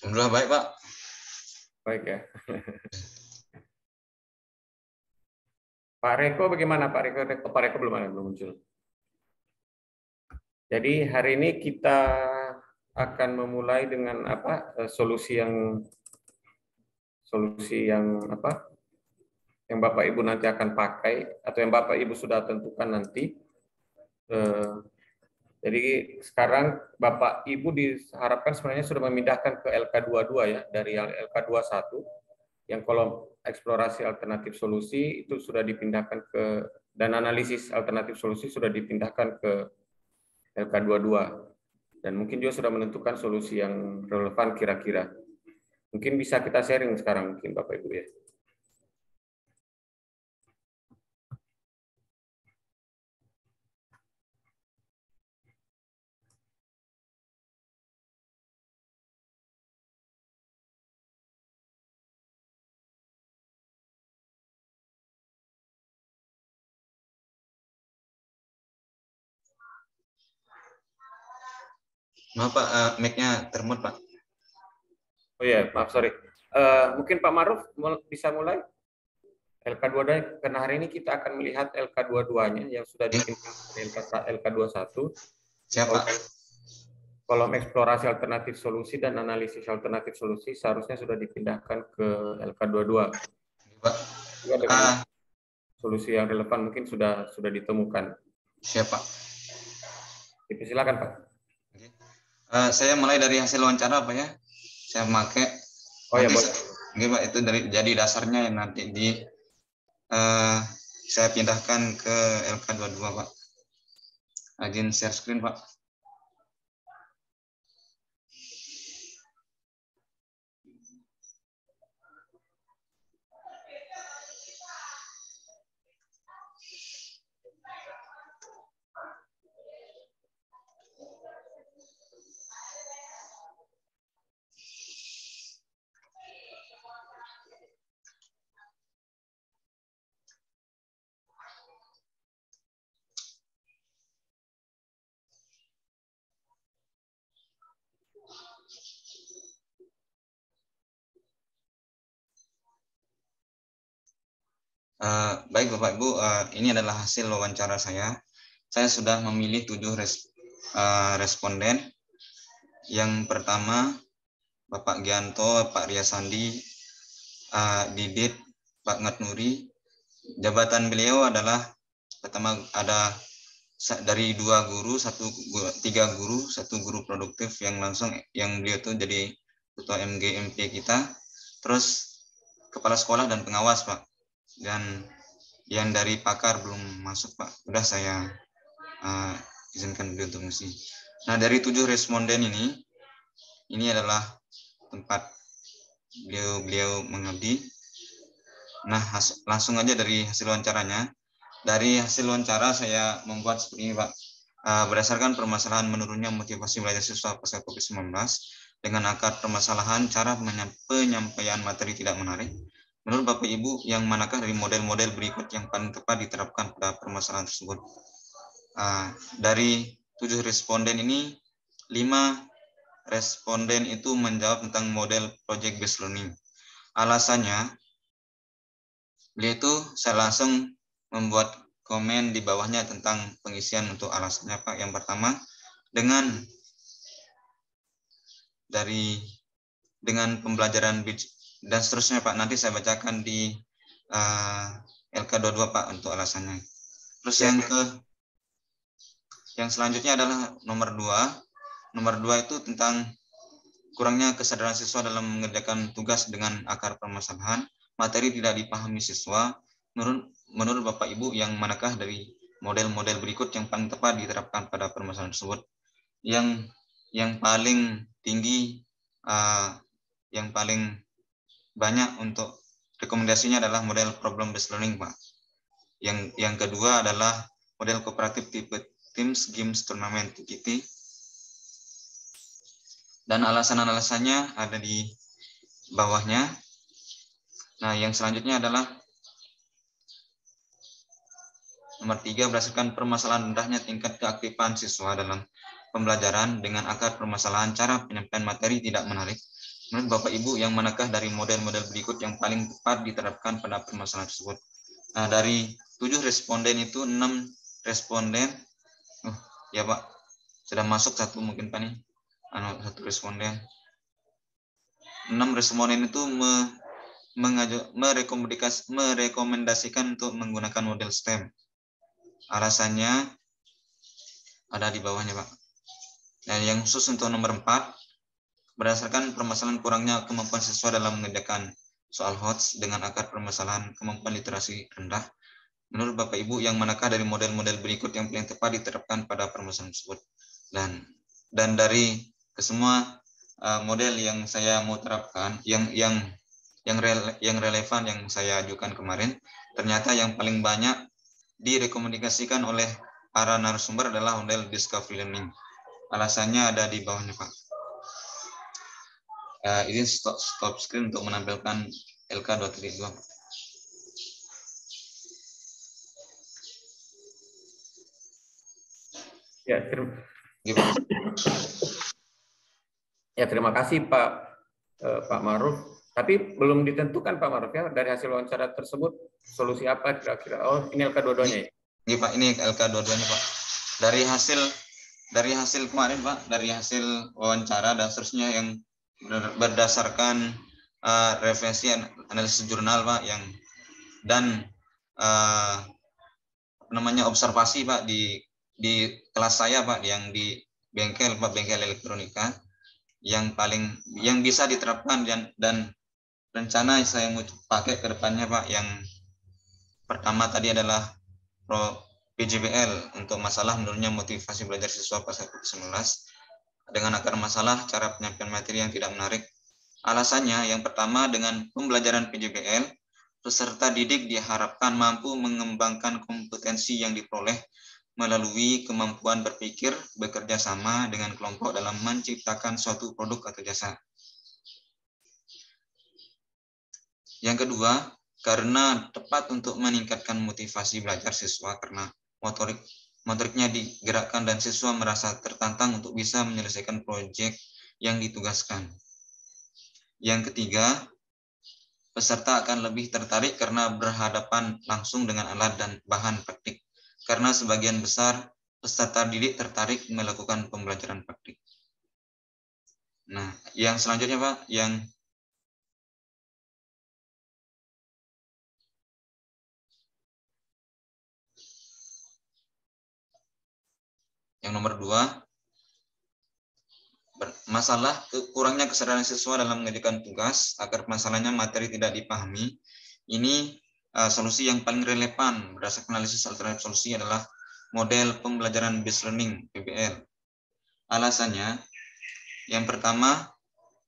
Alhamdulillah baik, Pak. Baik ya. Pak Reko bagaimana? Pak Reko belum muncul. Jadi hari ini kita akan memulai dengan solusi yang apa? Yang Bapak Ibu nanti akan pakai atau yang Bapak Ibu sudah tentukan nanti. Jadi sekarang Bapak Ibu diharapkan sebenarnya sudah memindahkan ke LK22 ya, dari LK21 yang kolom eksplorasi alternatif solusi itu sudah dipindahkan dan analisis alternatif solusi sudah dipindahkan ke LK22. Dan mungkin juga sudah menentukan solusi yang relevan kira-kira. Mungkin bisa kita sharing sekarang mungkin Bapak Ibu ya. Maaf, Pak, mic-nya termute, Pak. Oh ya, maaf sorry. Mungkin Pak Maruf bisa mulai LK22 karena hari ini kita akan melihat LK22-nya yang sudah dipindahkan dari LK21. Siapa? Kolom eksplorasi alternatif solusi dan analisis alternatif solusi seharusnya sudah dipindahkan ke LK22. Pak. Juga dengan solusi yang relevan mungkin sudah ditemukan. Siapa? Silakan Pak. Saya mulai dari hasil wawancara, Pak ya. Saya pakai. Oh ya, boleh. Oke, Pak, itu jadi dasarnya yang nanti saya pindahkan ke LK22, Pak. Izin share screen, Pak. Baik Bapak Ibu, ini adalah hasil wawancara saya. Saya sudah memilih 7 responden. Yang pertama Bapak Gianto, Pak Ria Sandi, Didit, Pak Ngatnuri. Jabatan beliau adalah pertama ada dari 2 guru, 3 guru, 1 guru produktif yang beliau itu jadi ketua MGMP kita. Terus kepala sekolah dan pengawas, Pak. Dan yang dari pakar belum masuk, Pak. Udah saya izinkan beliau untuk mengisi. Nah, dari 7 responden ini adalah tempat beliau mengabdi. Nah, langsung aja dari hasil wawancaranya. Dari hasil wawancara saya membuat seperti ini, Pak. Berdasarkan permasalahan menurunnya motivasi belajar siswa pasca COVID-19 dengan akar permasalahan cara penyampaian materi tidak menarik. Menurut Bapak Ibu, yang manakah dari model-model berikut yang paling tepat diterapkan pada permasalahan tersebut? Dari 7 responden ini, 5 responden itu menjawab tentang model project based learning. Alasannya, beliau itu saya langsung membuat komen di bawahnya tentang pengisian untuk alasannya, Pak. Yang pertama, dengan pembelajaran dan seterusnya, Pak. Nanti saya bacakan di LK22, Pak, untuk alasannya. Terus yang selanjutnya adalah nomor 2. Nomor 2 itu tentang kurangnya kesadaran siswa dalam mengerjakan tugas dengan akar permasalahan. Materi tidak dipahami siswa. Menurut Bapak Ibu, yang manakah dari model-model berikut yang paling tepat diterapkan pada permasalahan tersebut? Yang paling tinggi, yang paling banyak untuk rekomendasinya adalah model problem based learning, Pak. Yang kedua adalah model kooperatif tipe Teams, Games, Turnamen, TGT. Dan alasan-alasannya ada di bawahnya. Nah, yang selanjutnya adalah nomor 3, berdasarkan permasalahan rendahnya tingkat keaktifan siswa dalam pembelajaran dengan akar permasalahan cara penyampaian materi tidak menarik. Menurut Bapak Ibu, yang manakah dari model-model berikut yang paling tepat diterapkan pada permasalahan tersebut? Nah, dari 7 responden itu 6 responden, ya Pak, sudah masuk satu mungkin Pak nih, satu responden. 6 responden itu merekomendasikan untuk menggunakan model STEM. Alasannya ada di bawahnya Pak. Dan yang khusus untuk nomor 4, berdasarkan permasalahan kurangnya kemampuan siswa dalam mengerjakan soal HOTS dengan akar permasalahan kemampuan literasi rendah, menurut Bapak Ibu, yang manakah dari model-model berikut yang paling tepat diterapkan pada permasalahan tersebut? Dan dari kesemua model yang saya mau terapkan, yang relevan yang saya ajukan kemarin, ternyata yang paling banyak direkomendasikan oleh para narasumber adalah model discovery learning. Alasannya ada di bawahnya Pak. Ini stop screen untuk menampilkan LK 2.2. Terima kasih Pak Ma'ruf. Tapi belum ditentukan Pak Ma'ruf ya, dari hasil wawancara tersebut solusi apa kira-kira? Oh, ini LK dua-duanya ya? Iya Pak, ini LK dua-duanya Pak. Dari hasil kemarin Pak, dari hasil wawancara dan seterusnya yang berdasarkan referensi analisis jurnal Pak, dan observasi Pak di kelas saya Pak, yang di bengkel Pak, bengkel elektronika, yang bisa diterapkan dan rencana saya mau pakai ke depannya Pak. Yang pertama tadi adalah PJBL untuk masalah menurunnya motivasi belajar siswa pasca COVID-19 dengan akar masalah cara penyampaian materi yang tidak menarik. Alasannya, yang pertama, dengan pembelajaran PJBL, peserta didik diharapkan mampu mengembangkan kompetensi yang diperoleh melalui kemampuan berpikir, bekerja sama dengan kelompok dalam menciptakan suatu produk atau jasa. Yang kedua, karena tepat untuk meningkatkan motivasi belajar siswa karena motoriknya digerakkan dan siswa merasa tertantang untuk bisa menyelesaikan proyek yang ditugaskan. Yang ketiga, peserta akan lebih tertarik karena berhadapan langsung dengan alat dan bahan praktik, karena sebagian besar peserta didik tertarik melakukan pembelajaran praktik. Nah, yang selanjutnya Pak, yang nomor 2, masalah kurangnya kesadaran siswa dalam mengerjakan tugas agar masalahnya materi tidak dipahami. Ini solusi yang paling relevan berdasarkan analisis alternatif solusi adalah model pembelajaran based learning PBL. Alasannya, yang pertama,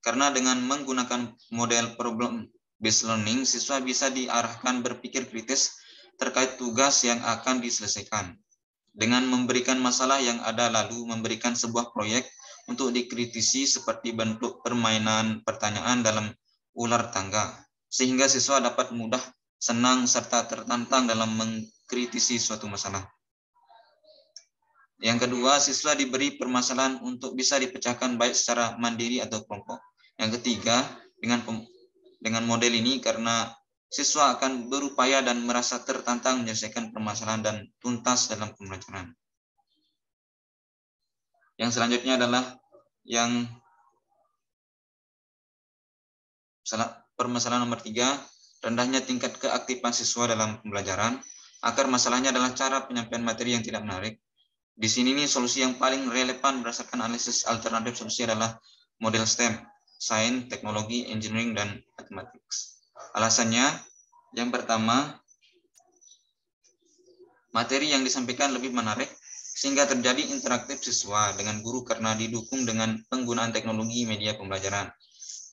karena dengan menggunakan model problem based learning, siswa bisa diarahkan berpikir kritis terkait tugas yang akan diselesaikan. Dengan memberikan masalah yang ada lalu memberikan sebuah proyek untuk dikritisi seperti bentuk permainan pertanyaan dalam ular tangga, sehingga siswa dapat mudah, senang, serta tertantang dalam mengkritisi suatu masalah. Yang kedua, siswa diberi permasalahan untuk bisa dipecahkan baik secara mandiri atau kelompok. Yang ketiga, dengan model ini karena siswa akan berupaya dan merasa tertantang menyelesaikan permasalahan dan tuntas dalam pembelajaran. Yang selanjutnya adalah yang permasalahan nomor 3, rendahnya tingkat keaktifan siswa dalam pembelajaran. Akar masalahnya adalah cara penyampaian materi yang tidak menarik. Di sini nih solusi yang paling relevan berdasarkan analisis alternatif solusi adalah model STEM, Sains, Teknologi, Engineering, dan Mathematics. Alasannya, yang pertama, materi yang disampaikan lebih menarik sehingga terjadi interaktif siswa dengan guru karena didukung dengan penggunaan teknologi media pembelajaran.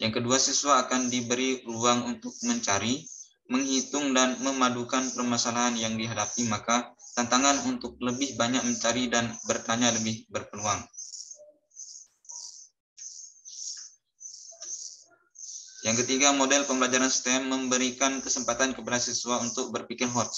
Yang kedua, siswa akan diberi ruang untuk mencari, menghitung, dan memadukan permasalahan yang dihadapi, maka tantangan untuk lebih banyak mencari dan bertanya lebih berpeluang. Yang ketiga, model pembelajaran STEM memberikan kesempatan kepada siswa untuk berpikir HOTS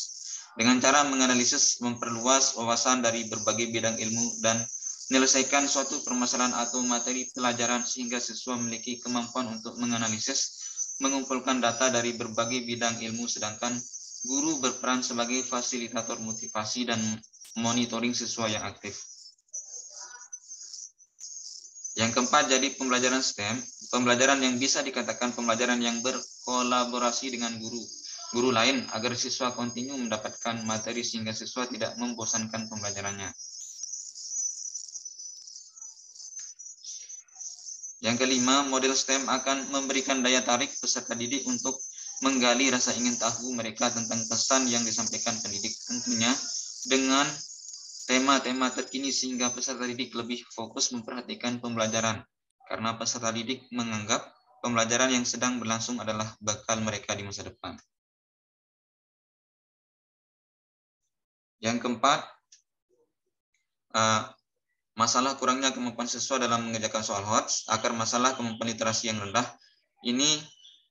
dengan cara menganalisis, memperluas wawasan dari berbagai bidang ilmu dan menyelesaikan suatu permasalahan atau materi pelajaran sehingga siswa memiliki kemampuan untuk menganalisis, mengumpulkan data dari berbagai bidang ilmu, sedangkan guru berperan sebagai fasilitator motivasi dan monitoring siswa yang aktif. Yang keempat, jadi pembelajaran STEM, pembelajaran yang bisa dikatakan pembelajaran yang berkolaborasi dengan guru lain agar siswa kontinu mendapatkan materi sehingga siswa tidak membosankan pembelajarannya. Yang kelima, model STEM akan memberikan daya tarik peserta didik untuk menggali rasa ingin tahu mereka tentang pesan yang disampaikan pendidik, tentunya dengan tema-tema terkini sehingga peserta didik lebih fokus memperhatikan pembelajaran, karena peserta didik menganggap pembelajaran yang sedang berlangsung adalah bekal mereka di masa depan. Yang keempat, masalah kurangnya kemampuan siswa dalam mengerjakan soal HOTS, akar masalah kemampuan literasi yang rendah. Ini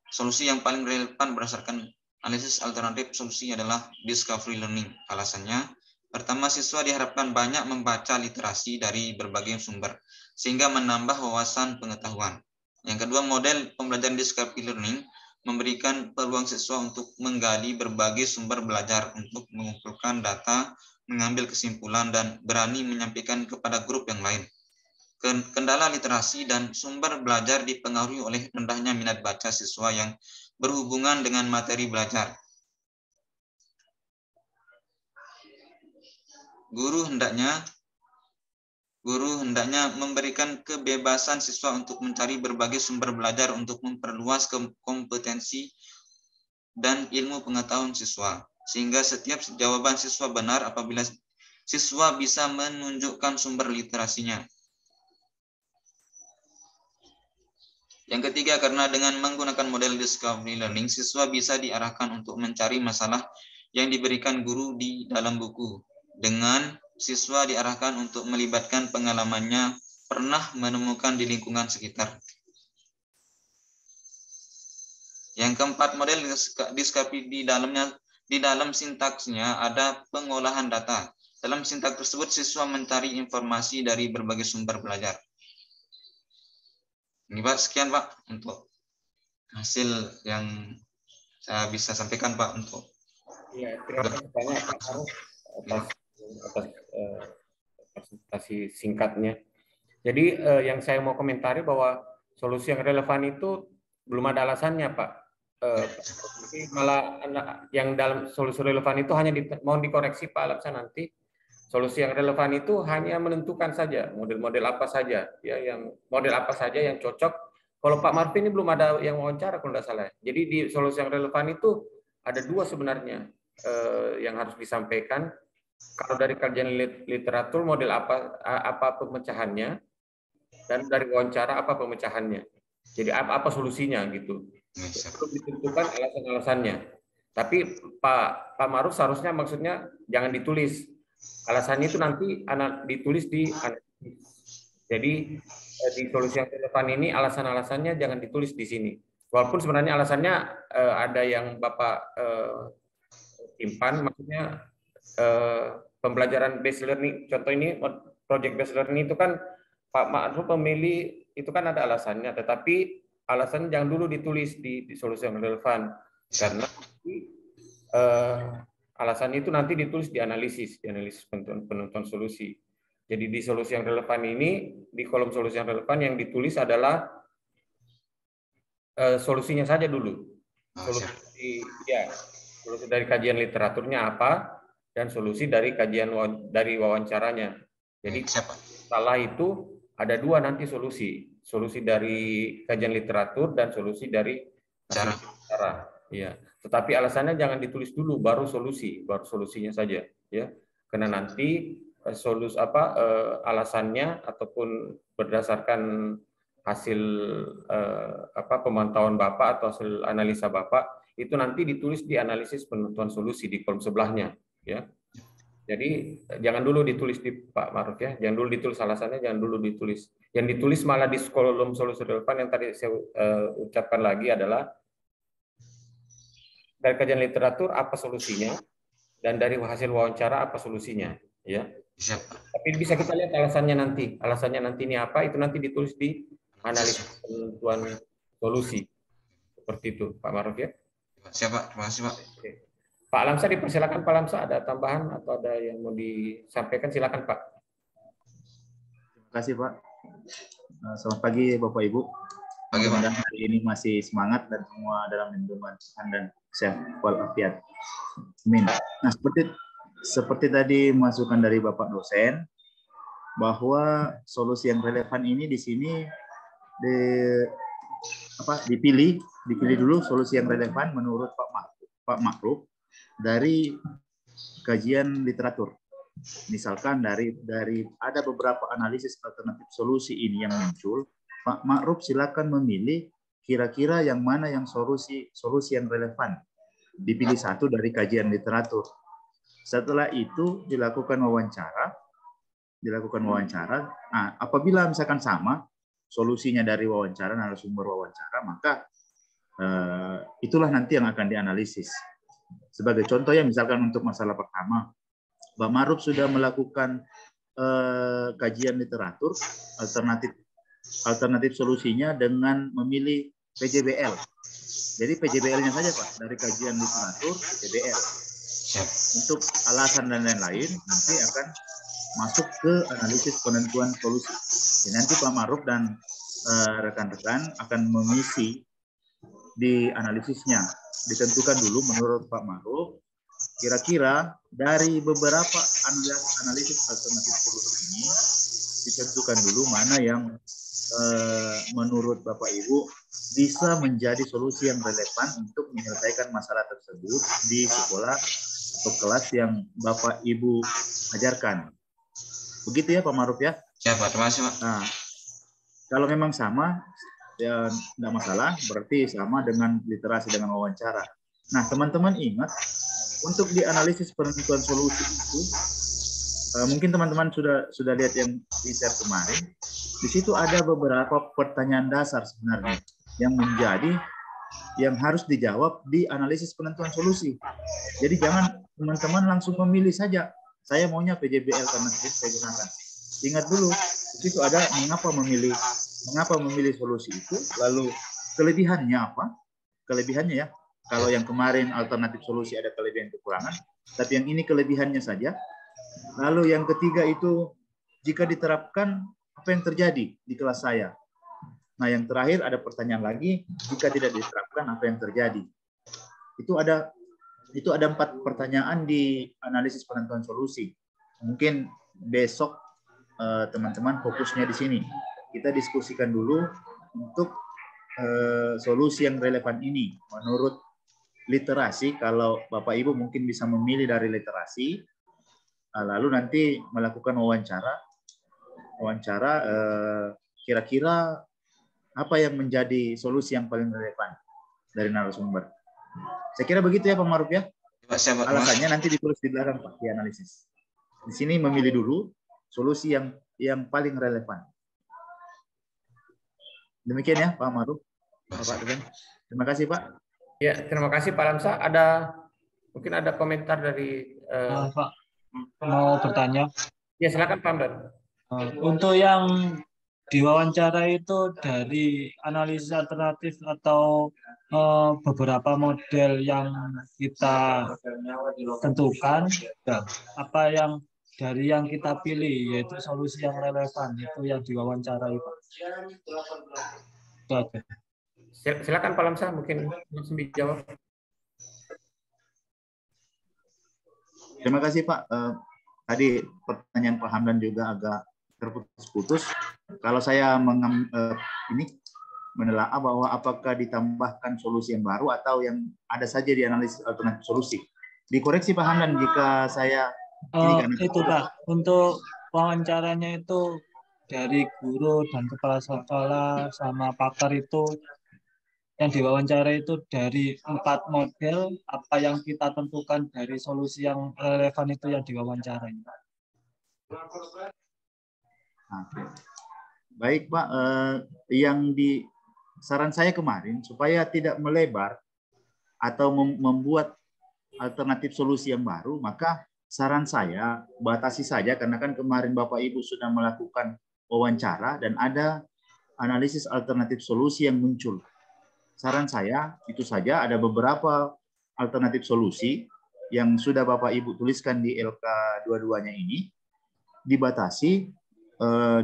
solusi yang paling relevan berdasarkan analisis alternatif solusi adalah discovery learning. Alasannya, pertama, siswa diharapkan banyak membaca literasi dari berbagai sumber, sehingga menambah wawasan pengetahuan. Yang kedua, model pembelajaran discovery learning memberikan peluang siswa untuk menggali berbagai sumber belajar untuk mengumpulkan data, mengambil kesimpulan, dan berani menyampaikan kepada grup yang lain. Kendala literasi dan sumber belajar dipengaruhi oleh rendahnya minat baca siswa yang berhubungan dengan materi belajar. Guru hendaknya memberikan kebebasan siswa untuk mencari berbagai sumber belajar untuk memperluas kompetensi dan ilmu pengetahuan siswa, sehingga setiap jawaban siswa benar apabila siswa bisa menunjukkan sumber literasinya. Yang ketiga, karena dengan menggunakan model discovery learning, siswa bisa diarahkan untuk mencari masalah yang diberikan guru di dalam buku. Dengan siswa diarahkan untuk melibatkan pengalamannya pernah menemukan di lingkungan sekitar. Yang keempat, model discovery di dalam sintaksnya ada pengolahan data. Dalam sintaks tersebut, siswa mencari informasi dari berbagai sumber belajar. Ini Pak, sekian Pak untuk hasil yang saya bisa sampaikan Pak untuk. Ya, terima kasih banyak Pak Arif atas presentasi singkatnya. Jadi yang saya mau komentari bahwa solusi yang relevan itu belum ada alasannya Pak. Malah yang dalam solusi relevan itu hanya mau dikoreksi Pak Alapsa nanti. Solusi yang relevan itu hanya menentukan saja model-model apa saja ya, yang model apa saja yang cocok. Kalau Pak Marvin ini belum ada yang wawancara kalau tidak salah. Jadi di solusi yang relevan itu ada dua sebenarnya yang harus disampaikan. Kalau dari kajian literatur model apa pemecahannya, dan dari wawancara apa pemecahannya. Jadi apa solusinya gitu. Belum ditentukan alasan-alasannya. Tapi Pak Maruf seharusnya maksudnya jangan ditulis. Alasannya itu nanti ditulis di analisis. Jadi di solusi yang relevan ini alasan-alasannya jangan ditulis di sini. Walaupun sebenarnya alasannya ada yang Bapak simpan, maksudnya pembelajaran based learning. Contoh ini project based learning itu kan Pak Ma'ruf memilih itu kan ada alasannya, tetapi alasannya jangan dulu ditulis di solusi yang relevan karena alasannya itu nanti ditulis di analisis penentuan solusi. Jadi di solusi yang relevan ini, di kolom solusi yang relevan yang ditulis adalah solusinya saja dulu. Solusi dari kajian literaturnya apa dan solusi dari dari wawancaranya. Jadi setelah itu ada dua nanti solusi dari kajian literatur dan solusi dari cara. Ya. Tetapi alasannya jangan ditulis dulu, baru solusinya saja, ya. Karena nanti alasannya ataupun berdasarkan hasil pemantauan Bapak atau hasil analisa Bapak itu nanti ditulis di analisis penentuan solusi di kolom sebelahnya, ya. Jadi jangan dulu ditulis di Pak Maruf ya, jangan dulu ditulis alasannya, jangan dulu ditulis. Yang ditulis malah di kolom solusi relevan yang tadi saya ucapkan lagi adalah dari kajian literatur apa solusinya dan dari hasil wawancara apa solusinya, ya. Siap, Pak. Tapi bisa kita lihat alasannya nanti. Alasannya nanti ini apa, itu nanti ditulis di analisis penentuan solusi. Seperti itu, Pak Maruf ya. Siap, Pak. Terima kasih, Pak. Oke. Pak Lamsa dipersilakan, Pak Lamsa, ada tambahan atau ada yang mau disampaikan, silakan Pak. Terima kasih Pak. Selamat pagi Bapak Ibu. Mudah-mudahan hari ini masih semangat dan semua dalam lindungan Tuhan dan sehat walafiat. Amin. Nah, seperti tadi masukan dari Bapak dosen bahwa solusi yang relevan ini di sini dipilih dulu solusi yang relevan menurut Pak Makruf dari kajian literatur. Misalkan dari ada beberapa analisis alternatif solusi ini yang muncul, Pak Makruf silakan memilih kira-kira yang mana yang solusi yang relevan. Dipilih satu dari kajian literatur. Setelah itu dilakukan wawancara. Nah, apabila misalkan sama solusinya dari wawancara, narasumber wawancara, maka itulah nanti yang akan dianalisis. Sebagai contoh ya, misalkan untuk masalah pertama, Pak Makruf sudah melakukan kajian literatur alternatif solusinya dengan memilih PJBL. Jadi PJBL-nya saja Pak, dari kajian literatur PJBL. Untuk alasan dan lain-lain nanti akan masuk ke analisis penentuan solusi. Jadi nanti Pak Makruf dan rekan-rekan akan mengisi di analisisnya. Ditentukan dulu menurut Pak Makruf kira-kira dari beberapa analisis alternatif solusi ini ditentukan dulu mana yang menurut Bapak Ibu bisa menjadi solusi yang relevan untuk menyelesaikan masalah tersebut di sekolah atau kelas yang Bapak Ibu ajarkan. Begitu ya Pak Makruf ya? Ya Pak, terima kasih Pak. Nah, kalau memang sama, ya tidak masalah, berarti sama dengan literasi dengan wawancara. Nah, teman-teman ingat, untuk dianalisis penentuan solusi itu, mungkin teman-teman sudah lihat yang di share kemarin, di situ ada beberapa pertanyaan dasar sebenarnya yang harus dijawab di analisis penentuan solusi. Jadi jangan teman-teman langsung memilih saja, saya maunya PJBL karena saya gunakan. Ingat dulu, di situ ada mengapa memilih solusi itu, lalu kelebihannya apa? Kelebihannya ya, kalau yang kemarin alternatif solusi ada kelebihan kekurangan, tapi yang ini kelebihannya saja. Lalu yang ketiga itu, jika diterapkan, apa yang terjadi di kelas saya? Nah, yang terakhir ada pertanyaan lagi, jika tidak diterapkan, apa yang terjadi? Itu ada 4 pertanyaan di analisis penentuan solusi. Mungkin besok teman-teman fokusnya di sini. Kita diskusikan dulu untuk solusi yang relevan ini menurut literasi. Kalau Bapak Ibu mungkin bisa memilih dari literasi, lalu nanti melakukan wawancara kira-kira apa yang menjadi solusi yang paling relevan dari narasumber. Saya kira begitu ya Pak Makruf ya. Alasannya nanti ditulis di belakang Pak, di analisis. Di sini memilih dulu solusi yang paling relevan. Demikian ya Pak Makruf. Terima kasih Pak. Ya, terima kasih Pak Lamsa. Mungkin ada komentar dari Pak, mau bertanya. Ya, silakan Pak Amdan. Untuk yang diwawancara itu dari analisis alternatif atau beberapa model yang kita tentukan, apa yang dari yang kita pilih yaitu solusi yang relevan itu yang diwawancarai Pak. Silakan Pak Lamsa, mungkin langsung dijawab. Terima kasih Pak. Tadi pertanyaan Pak Hamdan juga agak terputus-putus. Kalau saya menelaah bahwa apakah ditambahkan solusi yang baru atau yang ada saja di analisis alternatif solusi. Dikoreksi Pak Hamdan jika saya itu Pak, untuk wawancaranya itu dari guru dan kepala sekolah sama pakar itu yang diwawancara itu dari 4 model, apa yang kita tentukan dari solusi yang relevan itu yang diwawancarai. Baik Pak, yang di saran saya kemarin supaya tidak melebar atau membuat alternatif solusi yang baru, maka saran saya batasi saja, karena kan kemarin Bapak Ibu sudah melakukan wawancara dan ada analisis alternatif solusi yang muncul. Saran saya itu saja, ada beberapa alternatif solusi yang sudah Bapak Ibu tuliskan di LK 22-nya ini, dibatasi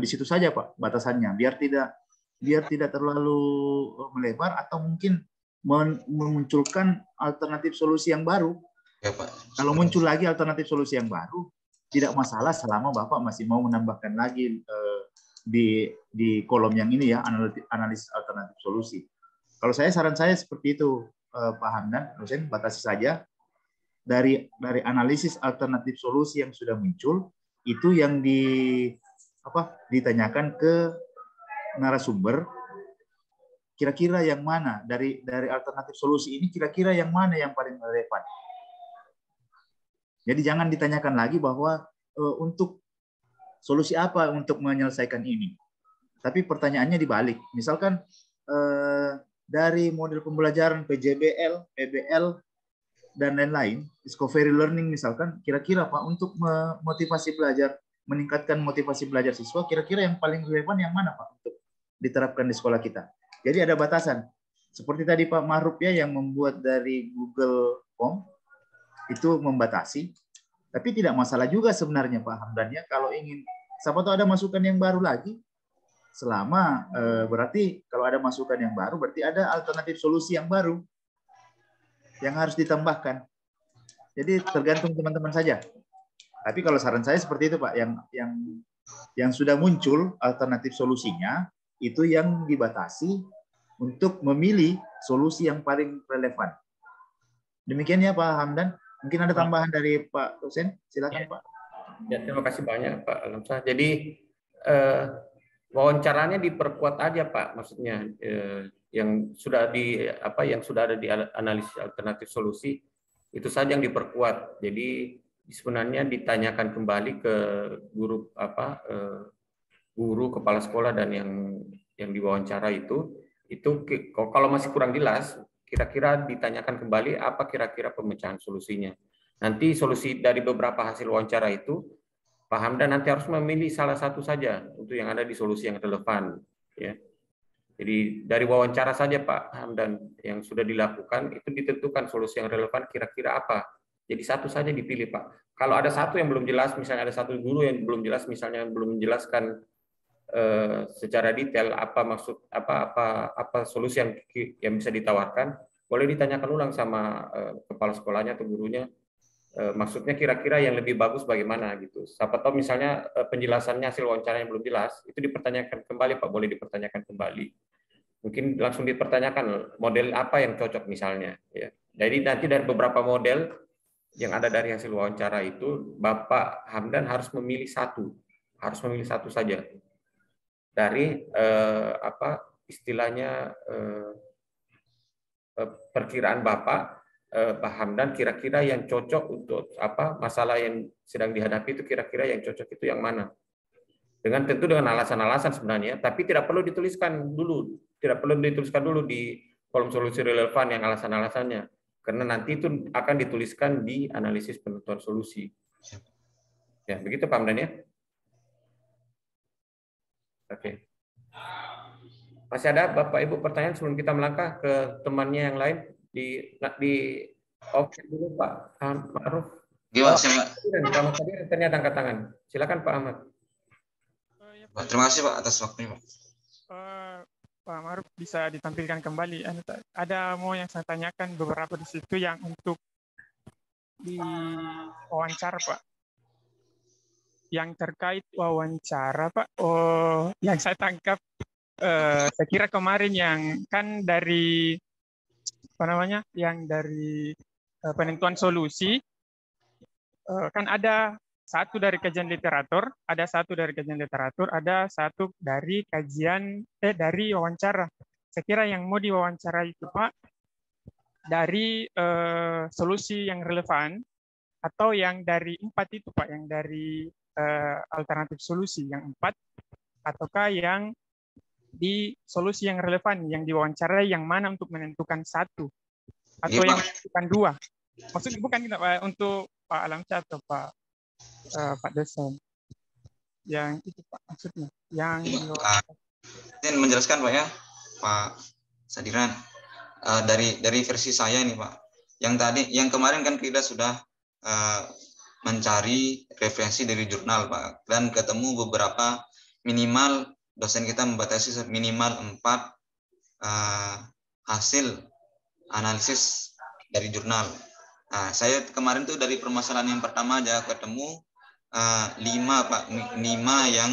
di situ saja Pak batasannya, biar tidak terlalu melebar atau mungkin memunculkan alternatif solusi yang baru. Ya, Pak. Kalau muncul lagi alternatif solusi yang baru, tidak masalah selama Bapak masih mau menambahkan lagi di kolom yang ini ya, analisis alternatif solusi. Kalau saran saya seperti itu, Pak Hamdan, dosen, batasi saja dari analisis alternatif solusi yang sudah muncul, itu yang ditanyakan ke narasumber, kira-kira yang mana dari alternatif solusi ini, kira-kira yang mana yang paling relevan. Jadi jangan ditanyakan lagi bahwa untuk solusi apa untuk menyelesaikan ini. Tapi pertanyaannya dibalik. Misalkan dari model pembelajaran PJBL, PBL, dan lain-lain, discovery learning misalkan, kira-kira Pak untuk motivasi belajar, meningkatkan motivasi belajar siswa, kira-kira yang paling relevan yang mana Pak untuk diterapkan di sekolah kita. Jadi ada batasan. Seperti tadi Pak Maruf ya yang membuat dari Google Form, itu membatasi, tapi tidak masalah juga sebenarnya Pak Hamdan ya, kalau ingin, siapa tahu ada masukan yang baru lagi, selama berarti kalau ada masukan yang baru, berarti ada alternatif solusi yang baru yang harus ditambahkan. Jadi tergantung teman-teman saja. Tapi kalau saran saya seperti itu Pak, yang sudah muncul alternatif solusinya, itu yang dibatasi untuk memilih solusi yang paling relevan. Demikian ya Pak Hamdan. Mungkin ada tambahan dari Pak dosen, silakan Pak. Ya, terima kasih banyak Pak Alamsyah. Jadi wawancaranya diperkuat aja Pak, maksudnya yang sudah ada di analisis alternatif solusi itu saja yang diperkuat. Jadi sebenarnya ditanyakan kembali ke guru, kepala sekolah dan yang diwawancara itu kalau masih kurang jelas, kira-kira ditanyakan kembali apa kira-kira pemecahan solusinya. Nanti solusi dari beberapa hasil wawancara itu, Pak Hamdan nanti harus memilih salah satu saja untuk yang ada di solusi yang relevan. Ya. Jadi dari wawancara saja Pak Hamdan yang sudah dilakukan, itu ditentukan solusi yang relevan kira-kira apa. Jadi satu saja dipilih Pak. Kalau ada satu yang belum jelas, misalnya ada satu guru yang belum jelas, misalnya belum menjelaskan secara detail apa solusi yang bisa ditawarkan, boleh ditanyakan ulang sama kepala sekolahnya atau gurunya, maksudnya kira-kira yang lebih bagus bagaimana gitu. Siapa tahu misalnya penjelasannya hasil wawancara yang belum jelas, itu dipertanyakan kembali Pak, boleh dipertanyakan kembali. Mungkin langsung dipertanyakan model apa yang cocok misalnya ya. Jadi nanti dari beberapa model yang ada dari hasil wawancara itu, Bapak Hamdan harus memilih satu saja dari istilahnya perkiraan Bapak Hamdan, kira-kira yang cocok untuk masalah yang sedang dihadapi itu, kira-kira yang cocok itu yang mana, tentu dengan alasan-alasan sebenarnya, tapi tidak perlu dituliskan dulu di kolom solusi relevan yang alasan-alasannya, karena nanti itu akan dituliskan di analisis penentuan solusi. Ya begitu Pak Hamdan ya. Oke. Masih ada Bapak Ibu pertanyaan sebelum kita melangkah ke temannya yang lain? Oke dulu Pak Maruf. Gimana Pak tadi ternyata angkat tangan. Silakan Pak Ahmad. Terima kasih Pak atas waktunya Pak. Pak Maruf bisa ditampilkan kembali. Ada mau yang saya tanyakan beberapa di situ yang untuk di wawancara Pak. Yang terkait wawancara Pak, yang saya tangkap, saya kira kemarin yang kan dari yang dari penentuan solusi, kan ada satu dari kajian literatur, ada satu dari dari wawancara. Saya kira yang mau diwawancara itu Pak dari solusi yang relevan, atau yang dari 4 itu Pak, yang dari alternatif solusi yang 4, ataukah yang di solusi yang relevan yang diwawancarai yang mana untuk menentukan 1 atau yang menentukan 2? Maksudnya bukan untuk Pak Alamsyah atau Pak dosen. Yang itu Pak maksudnya. Yang Izin menjelaskan Pak ya, Pak Sadiran. Dari versi saya ini Pak. Yang kemarin kan kita sudah mencari referensi dari jurnal Pak, dan ketemu beberapa, minimal dosen kita membatasi minimal 4 hasil analisis dari jurnal. Nah, saya kemarin tuh dari permasalahan yang pertama aja ketemu 5 Pak, 5 yang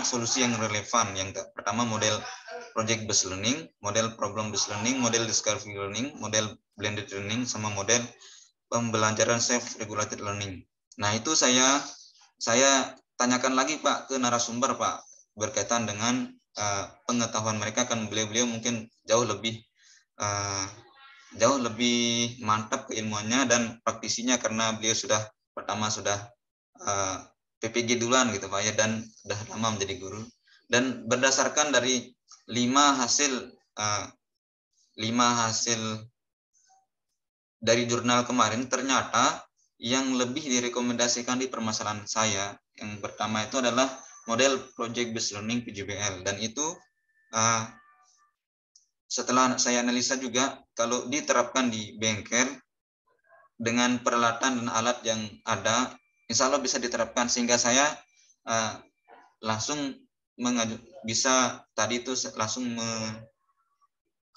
solusi yang relevan. Yang pertama model project based learning, model problem based learning, model discovery learning, model blended learning, sama model pembelajaran self regulated learning. Nah, itu saya tanyakan lagi Pak ke narasumber Pak, berkaitan dengan pengetahuan mereka, kan beliau mungkin jauh lebih mantap keilmuannya dan praktisinya, karena beliau sudah PPG duluan gitu Pak ya, dan sudah lama menjadi guru. Dan berdasarkan dari 5 hasil dari jurnal kemarin, ternyata yang lebih direkomendasikan di permasalahan saya yang pertama itu adalah model project based learning PJBL, dan itu setelah saya analisa juga, kalau diterapkan di bengkel dengan peralatan dan alat yang ada, insya Allah bisa diterapkan, sehingga saya langsung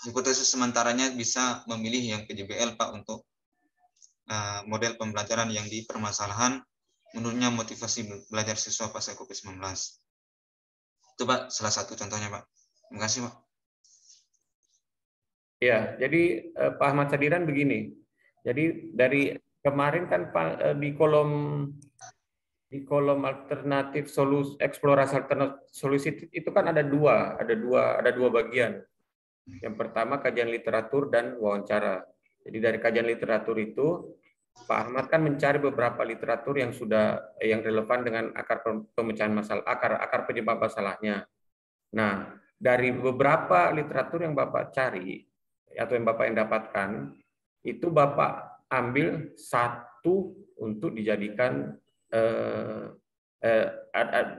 hipotesis sementaranya bisa memilih yang PJBL Pak untuk model pembelajaran yang di permasalahan menurunnya motivasi belajar siswa pasca COVID-19. Itu Pak salah satu contohnya Pak. Terima kasih Pak. Ya, jadi Pak Ahmad Sadiran begini. Jadi dari kemarin kan Pak, di kolom alternatif solusi, eksplorasi alternatif solusi itu kan ada dua bagian. Yang pertama kajian literatur dan wawancara. Jadi dari kajian literatur itu Pak Ahmad kan mencari beberapa literatur yang relevan dengan akar pemecahan masalah, akar penyebab masalahnya. Nah, dari beberapa literatur yang Bapak cari atau yang Bapak dapatkan, itu Bapak ambil satu untuk dijadikan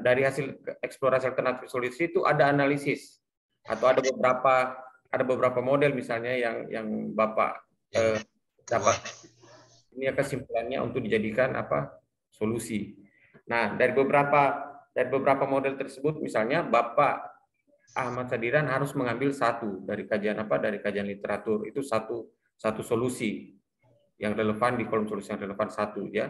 dari hasil eksplorasi alternatif solusi itu ada analisis atau ada beberapa model misalnya yang Bapak dapat. Ini kesimpulannya untuk dijadikan solusi. Nah, dari beberapa model tersebut, misalnya Bapak Ahmad Sadiran harus mengambil satu dari kajian literatur, itu satu solusi yang relevan di kolom solusi yang relevan satu ya.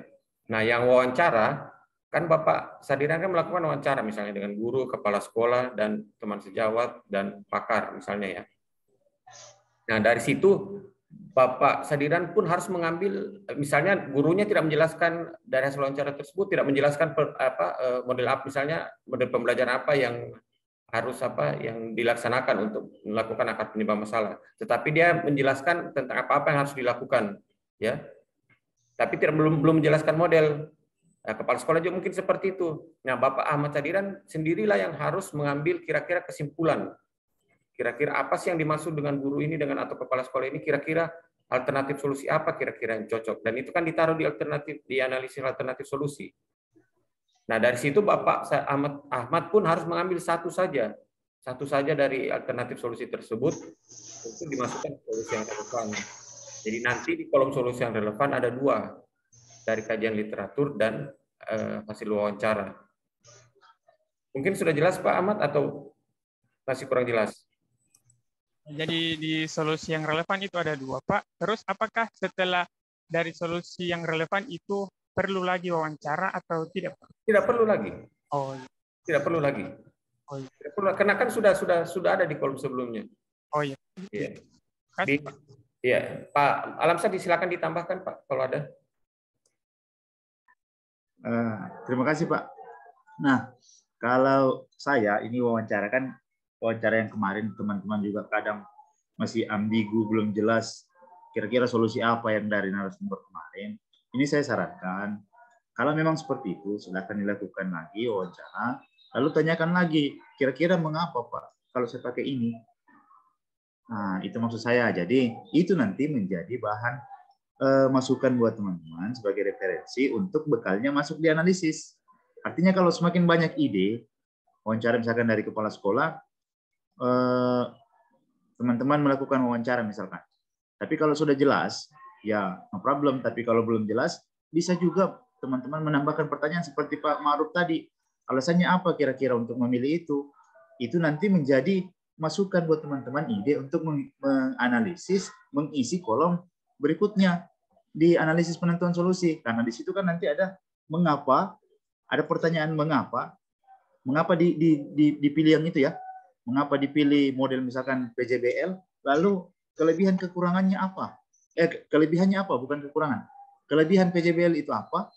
Nah, yang wawancara kan Bapak Sadiran kan melakukan wawancara misalnya dengan guru, kepala sekolah, dan teman sejawat dan pakar misalnya ya. Nah, dari situ Bapak Sadiran pun harus mengambil, misalnya gurunya tidak menjelaskan dari hasil wawancara tersebut, tidak menjelaskan model apa, misalnya model pembelajaran apa yang harus yang dilaksanakan untuk melakukan akar penyebab masalah. Tetapi dia menjelaskan tentang apa-apa yang harus dilakukan, ya. Tapi belum menjelaskan model. Nah, kepala sekolah juga mungkin seperti itu. Nah, Bapak Ahmad Sadiran sendirilah yang harus mengambil kira-kira kesimpulan. Kira-kira apa sih yang dimaksud dengan guru ini atau kepala sekolah ini, kira-kira alternatif solusi apa kira-kira yang cocok. Dan itu kan ditaruh di analisis alternatif solusi. Nah, dari situ Bapak Ahmad pun harus mengambil satu saja dari alternatif solusi tersebut untuk dimasukkan ke solusi yang relevan. Jadi nanti di kolom solusi yang relevan ada 2 dari kajian literatur dan hasil wawancara. Mungkin sudah jelas Pak Ahmad atau masih kurang jelas? Jadi di solusi yang relevan itu ada 2 Pak. Terus apakah setelah dari solusi yang relevan itu perlu lagi wawancara atau tidak Pak? Tidak perlu lagi. Oh, iya. Tidak perlu lagi. Oh, iya. Tidak perlu, karena kan sudah ada di kolom sebelumnya. Oh iya. Iya. Kasih, Pak. Iya, Pak Alamsyah silakan ditambahkan Pak kalau ada. Terima kasih Pak. Nah, kalau saya ini wawancara yang kemarin teman-teman juga kadang masih ambigu, belum jelas kira-kira solusi apa yang dari narasumber kemarin. Ini saya sarankan, kalau memang seperti itu, silakan dilakukan lagi wawancara, lalu tanyakan lagi, kira-kira mengapa Pak kalau saya pakai ini? Nah, itu maksud saya. Jadi itu nanti menjadi bahan masukan buat teman-teman sebagai referensi untuk bekalnya masuk di analisis. Artinya kalau semakin banyak ide, wawancara misalkan dari kepala sekolah, teman-teman melakukan wawancara misalkan. Tapi kalau sudah jelas, ya no problem. Tapi kalau belum jelas, bisa juga teman-teman menambahkan pertanyaan seperti Pak Ma'ruf tadi. Alasannya apa kira-kira untuk memilih itu? Itu nanti menjadi masukan buat teman-teman ide untuk menganalisis, mengisi kolom berikutnya di analisis penentuan solusi. Karena di situ kan nanti ada mengapa, ada pertanyaan mengapa dipilih yang itu ya. Mengapa dipilih model misalkan PJBL, lalu kelebihan kekurangannya apa? Kelebihannya apa, bukan kekurangan. Kelebihan PJBL itu apa?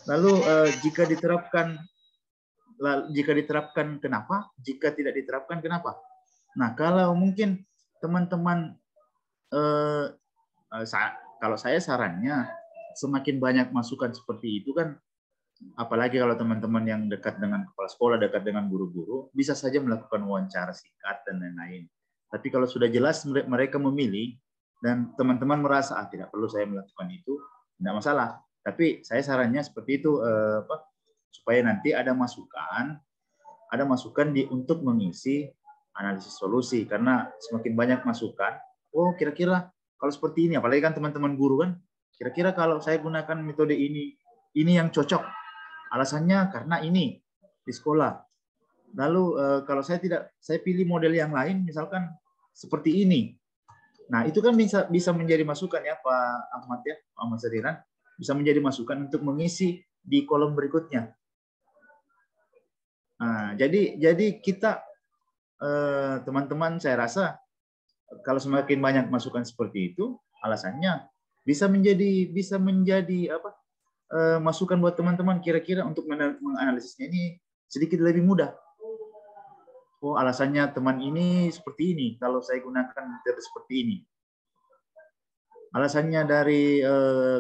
Lalu jika diterapkan kenapa? Jika tidak diterapkan kenapa? Nah, kalau mungkin teman-teman kalau saya sarannya semakin banyak masukan seperti itu kan, apalagi kalau teman-teman yang dekat dengan kepala sekolah, dekat dengan guru-guru, bisa saja melakukan wawancara singkat dan lain-lain. Tapi kalau sudah jelas mereka memilih dan teman-teman merasa tidak perlu saya melakukan itu, tidak masalah. Tapi saya sarannya seperti itu, supaya nanti ada masukan untuk mengisi analisis solusi. Karena semakin banyak masukan, oh kira-kira kalau seperti ini, apalagi kan teman-teman guru kan, kira-kira kalau saya gunakan metode ini yang cocok. Alasannya karena ini di sekolah. Lalu kalau saya pilih model yang lain, misalkan seperti ini. Nah itu kan bisa menjadi masukan ya Pak Ahmad ya, Pak Ahmad Sadiran, bisa menjadi masukan untuk mengisi di kolom berikutnya. Nah, jadi kita teman-teman saya rasa kalau semakin banyak masukan seperti itu, alasannya bisa menjadi masukan buat teman-teman kira-kira untuk menganalisisnya ini sedikit lebih mudah. Oh, alasannya teman ini seperti ini kalau saya gunakan metode seperti ini. Alasannya dari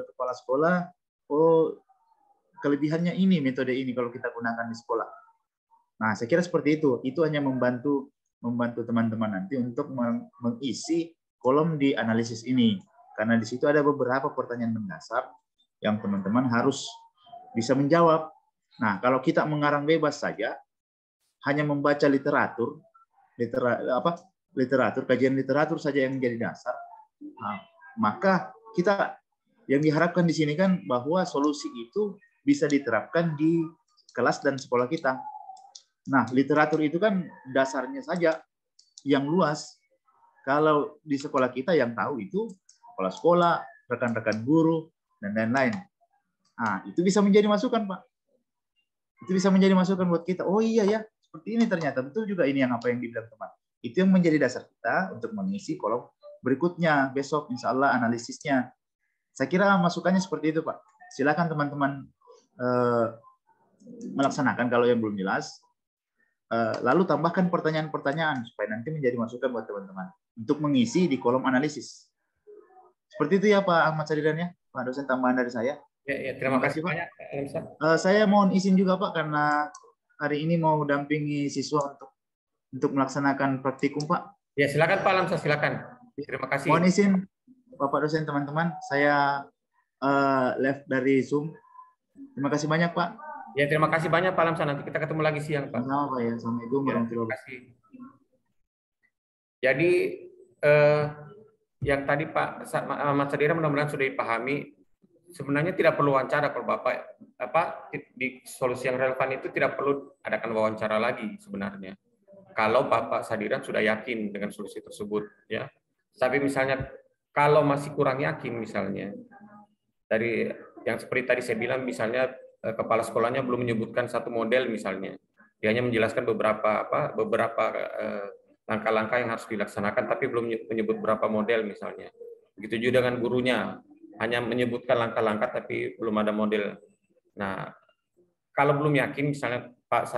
kepala sekolah, oh kelebihannya ini metode ini kalau kita gunakan di sekolah. Nah, saya kira seperti itu. Itu hanya membantu teman-teman nanti untuk mengisi kolom di analisis ini. Karena di situ ada beberapa pertanyaan mendasar yang teman-teman harus bisa menjawab. Nah, kalau kita mengarang bebas saja, hanya membaca literatur, kajian literatur saja yang menjadi dasar, nah, maka kita yang diharapkan di sini kan bahwa solusi itu bisa diterapkan di kelas dan sekolah kita. Nah, literatur itu kan dasarnya saja yang luas. Kalau di sekolah kita yang tahu itu kepala sekolah, rekan-rekan guru, dan lain-lain. Nah, itu bisa menjadi masukan, Pak. Itu bisa menjadi masukan buat kita. Oh iya ya, seperti ini ternyata. Betul juga ini yang apa yang dibilang teman. Itu yang menjadi dasar kita untuk mengisi kolom berikutnya. Besok, insya Allah, analisisnya. Saya kira masukannya seperti itu, Pak. Silakan teman-teman melaksanakan kalau yang belum jelas. Lalu tambahkan pertanyaan-pertanyaan supaya nanti menjadi masukan buat teman-teman untuk mengisi di kolom analisis. Seperti itu ya Pak Ahmad Sadiran ya, Pak dosen tambahan dari saya. Ya, terima kasih banyak. Saya mohon izin juga Pak karena hari ini mau dampingi siswa untuk melaksanakan praktikum Pak. Ya silakan Pak Lamsa, silakan. Terima kasih. Mohon izin Bapak dosen teman-teman, saya live dari Zoom. Terima kasih banyak Pak. Ya terima kasih banyak Pak Lamsa. Nanti kita ketemu lagi siang Pak. Sama Pak ya. Assalamualaikum warahmatullahi wabarakatuh. Jadi yang tadi Pak Ahmad Sadiran mudah-mudahan sudah dipahami. Sebenarnya tidak perlu wawancara kalau Bapak di solusi yang relevan itu tidak perlu adakan wawancara lagi sebenarnya. Kalau Bapak Sadiran sudah yakin dengan solusi tersebut ya. Tapi misalnya kalau masih kurang yakin misalnya dari yang seperti tadi saya bilang misalnya kepala sekolahnya belum menyebutkan satu model misalnya. Dia hanya menjelaskan beberapa langkah-langkah yang harus dilaksanakan tapi belum menyebut berapa model misalnya. Begitu juga dengan gurunya, hanya menyebutkan langkah-langkah tapi belum ada model. Nah, kalau belum yakin misalnya Pak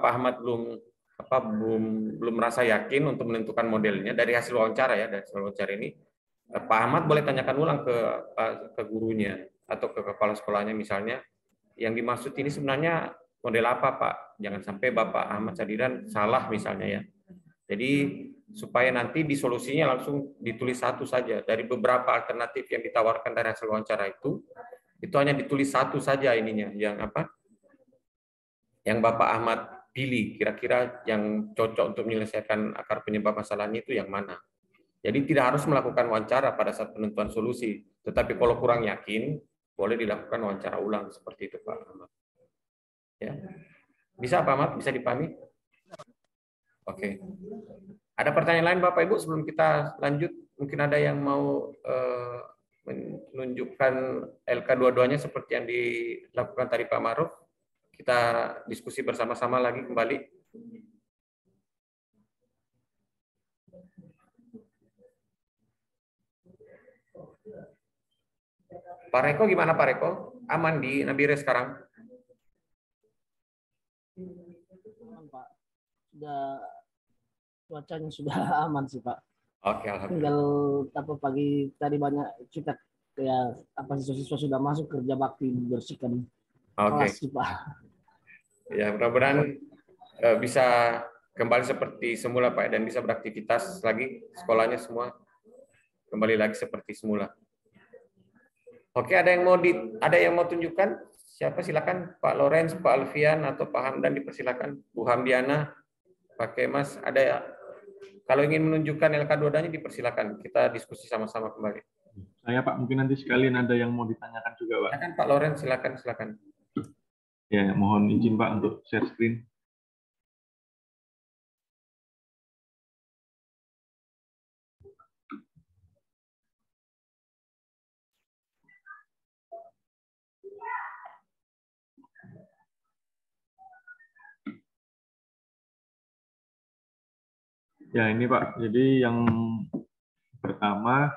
Ahmad belum merasa yakin untuk menentukan modelnya dari hasil wawancara ya, dari hasil wawancara ini Pak Ahmad boleh tanyakan ulang ke gurunya atau ke kepala sekolahnya misalnya, yang dimaksud ini sebenarnya model apa Pak? Jangan sampai Bapak Ahmad Sadiran salah misalnya ya. Jadi supaya nanti di solusinya langsung ditulis satu saja dari beberapa alternatif yang ditawarkan dari hasil wawancara itu hanya ditulis satu saja ininya, yang apa? Yang Bapak Ahmad pilih kira-kira yang cocok untuk menyelesaikan akar penyebab masalahnya itu yang mana. Jadi tidak harus melakukan wawancara pada saat penentuan solusi, tetapi kalau kurang yakin boleh dilakukan wawancara ulang seperti itu Pak Ahmad. Ya. Bisa Pak Ahmad? Bisa dipahami? Oke. Ada pertanyaan lain Bapak Ibu sebelum kita lanjut? Mungkin ada yang mau menunjukkan LK22-nya seperti yang dilakukan tadi Pak Maruf. Kita diskusi bersama-sama lagi kembali. Pak Reko gimana Pak Reko? Aman di Nabire sekarang? Aman Pak. Cuacanya sudah aman sih Pak. Oke, alhamdulillah. Tinggal apa pagi tadi banyak kita kayak apa siswa-siswa sudah masuk kerja bakti bersihkan kelas sih Pak. Ya, mudah-mudahan bisa kembali seperti semula Pak dan bisa beraktivitas lagi sekolahnya semua kembali lagi seperti semula. Oke, ada yang mau tunjukkan? Siapa silakan Pak Lorenz, Pak Alfian atau Pak Hamdan dipersilakan. Bu Hamdiana, Pak Kemas, ada ya? Kalau ingin menunjukkan LK22-nya dipersilakan. Kita diskusi sama-sama kembali. Saya Pak, mungkin nanti sekalian ada yang mau ditanyakan juga Pak. Silakan Pak Lorenz, silakan. Ya, mohon izin Pak untuk share screen. Ya, ini Pak. Jadi yang pertama,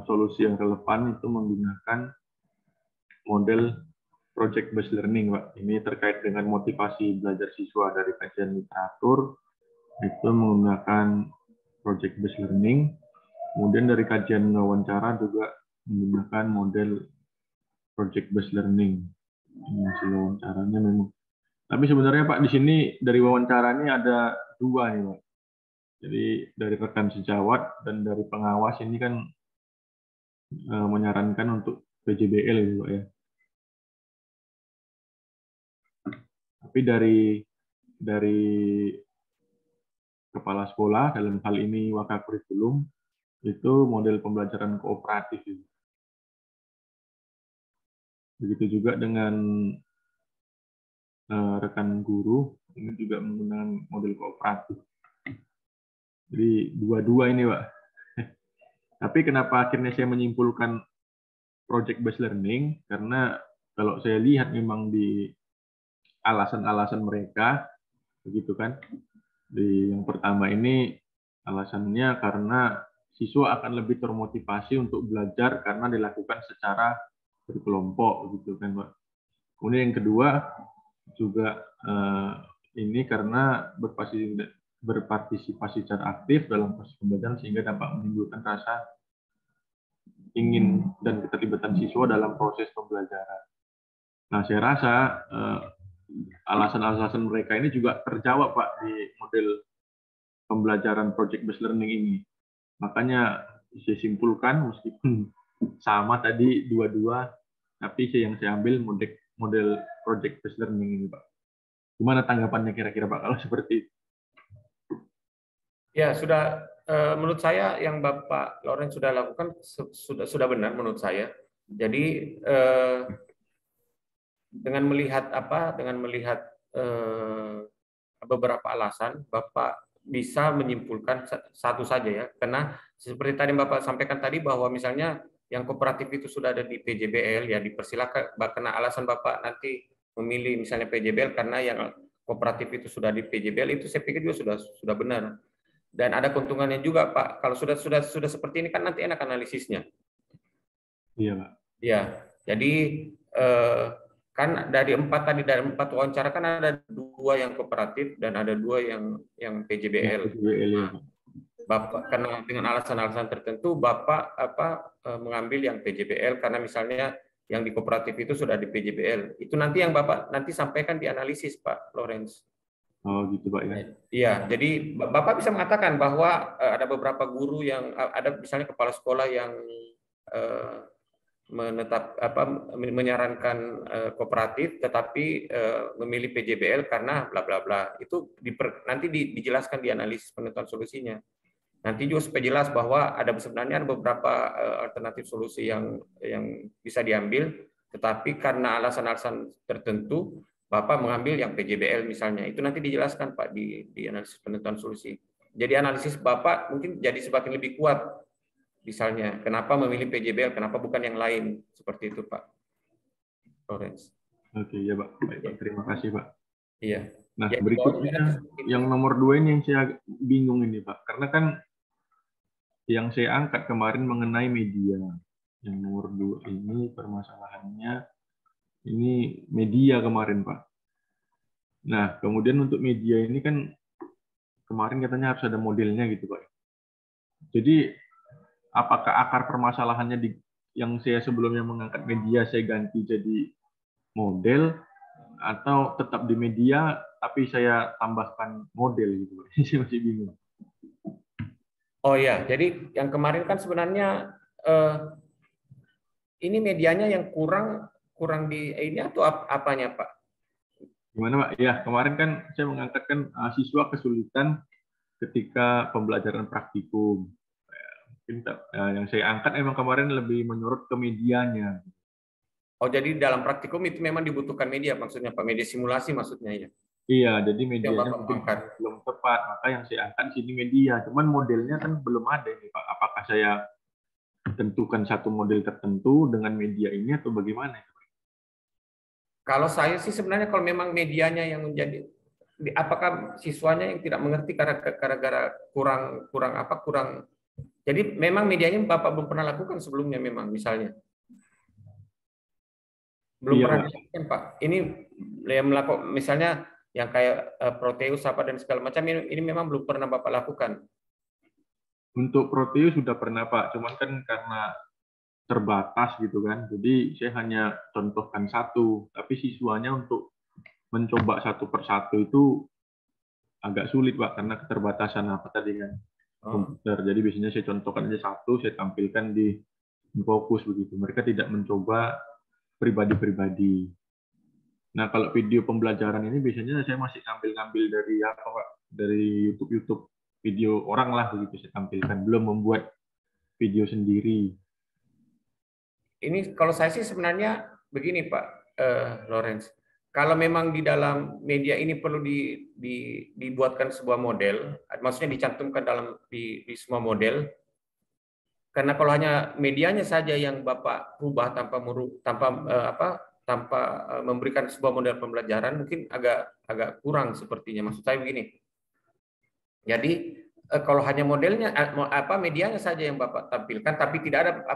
solusi yang relevan itu menggunakan model project based learning, Pak. Ini terkait dengan motivasi belajar siswa dari kajian literatur, itu menggunakan project based learning. Kemudian dari kajian wawancara juga menggunakan model project based learning. Ini hasil wawancaranya memang. Tapi sebenarnya Pak, di sini dari wawancara ini ada dua nih Pak. Jadi dari rekan sejawat dan dari pengawas ini kan menyarankan untuk PJBL gitu Pak ya. Tapi dari kepala sekolah dalam hal ini Wakakurikulum itu model pembelajaran kooperatif. Begitu juga dengan rekan guru ini juga menggunakan model kooperatif. Jadi dua-dua ini Pak. Tapi kenapa akhirnya saya menyimpulkan project based learning? Karena kalau saya lihat memang di alasan-alasan mereka, begitu kan. Di yang pertama ini alasannya karena siswa akan lebih termotivasi untuk belajar karena dilakukan secara berkelompok, gitu kan Pak. Kemudian yang kedua juga ini karena berpartisipasi secara aktif dalam proses pembelajaran sehingga dapat menimbulkan rasa ingin dan keterlibatan siswa dalam proses pembelajaran. Nah, saya rasa alasan-alasan mereka ini juga terjawab Pak di model pembelajaran project based learning ini. Makanya saya simpulkan meskipun sama tadi dua-dua, tapi yang saya ambil model project based learning ini Pak. Gimana tanggapannya kira-kira Pak kalau seperti itu? Ya, sudah menurut saya yang Bapak Lorenz sudah lakukan sudah benar menurut saya. Jadi dengan melihat beberapa alasan, Bapak bisa menyimpulkan satu saja ya. Karena seperti tadi Bapak sampaikan tadi bahwa misalnya yang kooperatif itu sudah ada di PJBL, ya dipersilakan. Karena alasan Bapak nanti memilih misalnya PJBL karena yang kooperatif itu sudah di PJBL, itu saya pikir juga sudah benar. Dan ada keuntungannya juga Pak. Kalau sudah seperti ini kan nanti enak analisisnya. Iya Pak. Ya, jadi kan dari empat wawancara kan ada 2 yang kooperatif dan ada 2 yang PJBL. PJBL ya. Bapak karena dengan alasan-alasan tertentu Bapak mengambil yang PJBL karena misalnya yang di kooperatif itu sudah di PJBL. Itu nanti yang Bapak nanti sampaikan di analisis Pak Lorenz. Oh gitu Pak ya. Iya, jadi Bapak bisa mengatakan bahwa ada beberapa guru yang ada misalnya kepala sekolah yang menyarankan kooperatif tetapi memilih PJBL karena bla bla bla. Itu nanti dijelaskan di analisis penentuan solusinya. Nanti juga supaya jelas bahwa sebenarnya ada beberapa alternatif solusi yang bisa diambil, tetapi karena alasan-alasan tertentu Bapak mengambil yang PJBL misalnya. Itu nanti dijelaskan Pak di analisis penentuan solusi. Jadi analisis Bapak mungkin jadi semakin lebih kuat. Misalnya, kenapa memilih PJBL, kenapa bukan yang lain? Seperti itu Pak Lawrence. Oke, ya Pak. Baik, Pak. Terima kasih Pak. Iya. Nah, berikutnya yang nomor 2 ini yang saya bingung ini Pak. Karena kan yang saya angkat kemarin mengenai media. Yang nomor 2 ini permasalahannya ini media kemarin Pak. Nah, kemudian untuk media ini kan kemarin katanya harus ada modelnya gitu Pak. Jadi apakah akar permasalahannya yang saya sebelumnya mengangkat media saya ganti jadi model, atau tetap di media tapi saya tambahkan model gitu Pak. Saya masih bingung. Oh ya, jadi yang kemarin kan sebenarnya ini medianya yang kurang di ini atau apanya Pak? Gimana Pak? Ya, kemarin kan saya mengangkatkan siswa kesulitan ketika pembelajaran praktikum. Yang saya angkat memang kemarin lebih menyorot ke medianya. Oh, jadi dalam praktikum itu memang dibutuhkan media maksudnya Pak, media simulasi maksudnya ya? Iya, jadi medianya mungkin belum tepat, maka yang saya angkat sini media. Cuman modelnya kan belum ada nih Pak. Apakah saya tentukan satu model tertentu dengan media ini atau bagaimana? Kalau saya sih sebenarnya kalau memang medianya yang menjadi, apakah siswanya yang tidak mengerti gara-gara kurang. Jadi memang medianya Bapak belum pernah lakukan sebelumnya memang misalnya. Belum pernah dilakukan Pak. Ini yang melakukan misalnya yang kayak Proteus apa dan segala macam ini memang belum pernah Bapak lakukan. Untuk Proteus sudah pernah Pak, cuman kan karena terbatas gitu kan. Jadi saya hanya contohkan satu, tapi siswanya untuk mencoba satu persatu itu agak sulit Pak karena keterbatasan apa tadi kan komputer. Jadi biasanya saya contohkan aja satu, saya tampilkan di fokus begitu. Mereka tidak mencoba pribadi-pribadi. Nah, kalau video pembelajaran ini biasanya saya masih ngambil dari apa Pak? Dari YouTube video orang lah begitu saya tampilkan, belum membuat video sendiri. Ini kalau saya sih sebenarnya begini Pak Lawrence. Kalau memang di dalam media ini perlu dibuatkan sebuah model, maksudnya dicantumkan di semua model. Karena kalau hanya medianya saja yang Bapak rubah tanpa memberikan sebuah model pembelajaran, mungkin agak kurang sepertinya. Maksud saya begini. Jadi kalau hanya modelnya medianya saja yang Bapak tampilkan, tapi tidak ada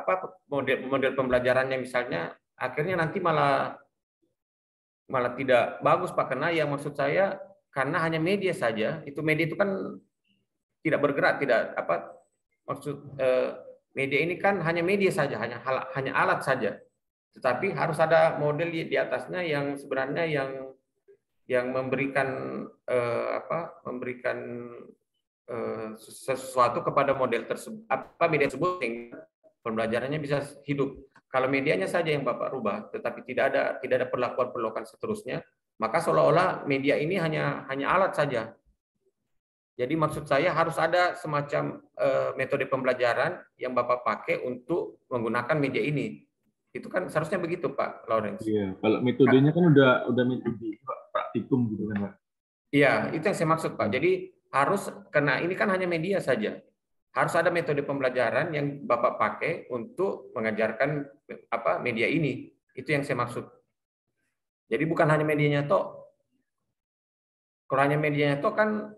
model pembelajarannya misalnya, akhirnya nanti malah tidak bagus Pak, karena yang maksud saya karena hanya media saja, media itu kan tidak bergerak, maksud media ini kan hanya media saja, hanya alat saja. Tetapi harus ada model di atasnya yang sebenarnya yang memberikan sesuatu kepada model tersebut, media tersebut sehingga pembelajarannya bisa hidup. Kalau medianya saja yang Bapak rubah, tetapi tidak ada perlakuan seterusnya, maka seolah-olah media ini hanya alat saja. Jadi maksud saya harus ada semacam metode pembelajaran yang Bapak pakai untuk menggunakan media ini. Itu kan seharusnya begitu Pak Lawrence. Iya, kalau metodenya kan udah metode praktikum gitu kan Pak. Iya, itu yang saya maksud Pak. Jadi harus, karena ini kan hanya media saja. Harus ada metode pembelajaran yang Bapak pakai untuk mengajarkan media ini. Itu yang saya maksud. Jadi bukan hanya medianya toh. Kalau hanya medianya toh kan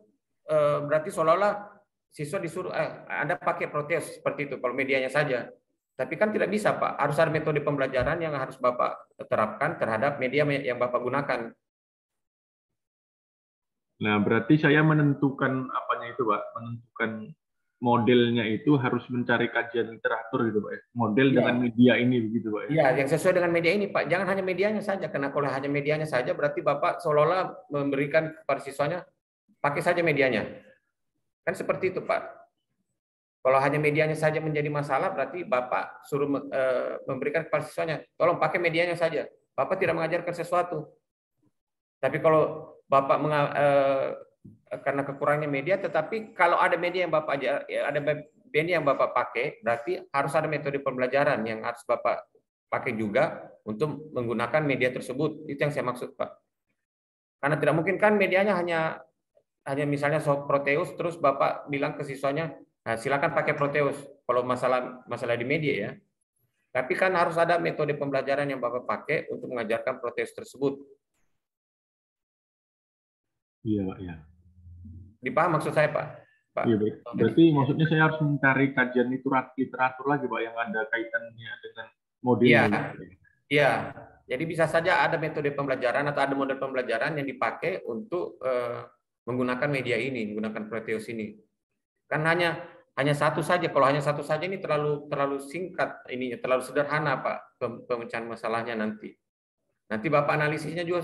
berarti seolah-olah siswa disuruh Anda pakai Proteus seperti itu kalau medianya saja. Tapi kan tidak bisa Pak. Harus ada metode pembelajaran yang harus Bapak terapkan terhadap media yang Bapak gunakan. Nah, berarti saya menentukan apanya itu, Pak. Menentukan modelnya itu harus mencari kajian literatur gitu, Pak. Model dengan media ini begitu, Pak. Iya, yang sesuai dengan media ini, Pak. Jangan hanya medianya saja, karena kalau hanya medianya saja berarti Bapak seolah-olah memberikan kepada siswanya pakai saja medianya. Kan seperti itu, Pak. Kalau hanya medianya saja menjadi masalah, berarti Bapak suruh memberikan kepada siswanya, tolong pakai medianya saja. Bapak tidak mengajarkan sesuatu. Tapi kalau Bapak karena kekurangannya media, tetapi kalau ada media yang Bapak ada media yang Bapak pakai, berarti harus ada metode pembelajaran yang harus Bapak pakai juga untuk menggunakan media tersebut. Itu yang saya maksud, Pak. Karena tidak mungkin kan medianya hanya misalnya Proteus, terus Bapak bilang ke siswanya, nah, silakan pakai Proteus kalau masalah di media ya. Tapi kan harus ada metode pembelajaran yang Bapak pakai untuk mengajarkan Proteus tersebut. Iya, Pak, ya. Dipaham maksud saya, Pak? Iya, berarti maksudnya saya harus mencari kajian literatur lagi, Pak, yang ada kaitannya dengan model. Iya. Iya. Jadi bisa saja ada metode pembelajaran atau ada model pembelajaran yang dipakai untuk menggunakan media ini, menggunakan Proteus ini. Kan hanya satu saja. Kalau hanya satu saja ini terlalu singkat, ini terlalu sederhana, Pak, pemecahan masalahnya nanti. Nanti Bapak analisisnya juga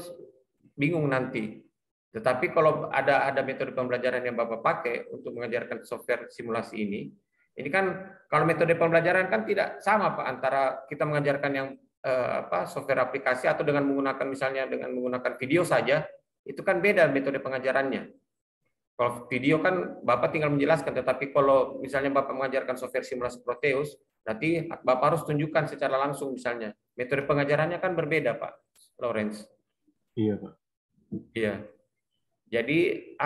bingung nanti. Tetapi kalau ada metode pembelajaran yang Bapak pakai untuk mengajarkan software simulasi ini kan kalau metode pembelajaran kan tidak sama, Pak, antara kita mengajarkan yang software aplikasi atau dengan menggunakan misalnya dengan menggunakan video saja, itu kan beda metode pengajarannya. Kalau video kan Bapak tinggal menjelaskan, tetapi kalau misalnya Bapak mengajarkan software simulasi Proteus, berarti Bapak harus tunjukkan secara langsung misalnya. Metode pengajarannya kan berbeda, Pak Lawrence. Iya, Pak. Iya. Jadi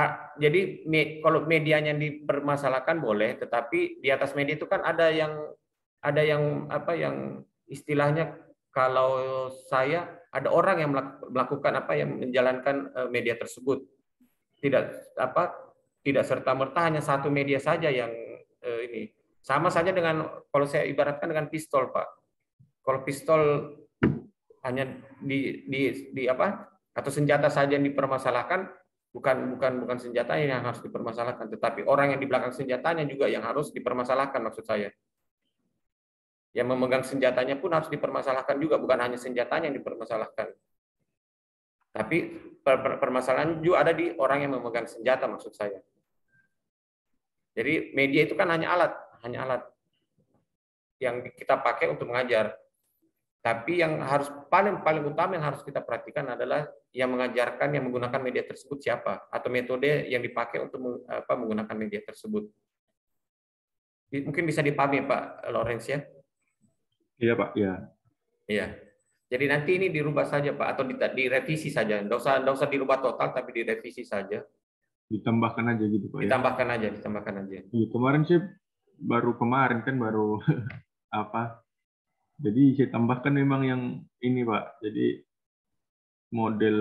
kalau medianya yang dipermasalahkan boleh, tetapi di atas media itu kan ada yang istilahnya, kalau saya ada orang yang melakukan yang menjalankan media tersebut. Tidak serta-merta hanya satu media saja yang ini. Sama saja dengan kalau saya ibaratkan dengan pistol, Pak. Kalau pistol hanya atau senjata saja yang dipermasalahkan, bukan senjatanya yang harus dipermasalahkan, tetapi orang yang di belakang senjatanya juga yang harus dipermasalahkan, maksud saya. Yang memegang senjatanya pun harus dipermasalahkan juga, bukan hanya senjatanya yang dipermasalahkan. Tapi permasalahan juga ada di orang yang memegang senjata, maksud saya. Jadi media itu kan hanya alat yang kita pakai untuk mengajar. Tapi yang harus paling utama yang harus kita perhatikan adalah yang mengajarkan, yang menggunakan media tersebut siapa, atau metode yang dipakai untuk menggunakan media tersebut. Mungkin bisa dipahami, Pak Lawrence, ya? Iya, Pak. Iya. Iya. Jadi nanti ini dirubah saja, Pak, atau direvisi saja. Nggak usah dirubah total, tapi direvisi saja. Ditambahkan aja gitu, Pak. Ditambahkan aja. Iya, kemarin sih baru Jadi saya tambahkan memang yang ini, Pak. Jadi model,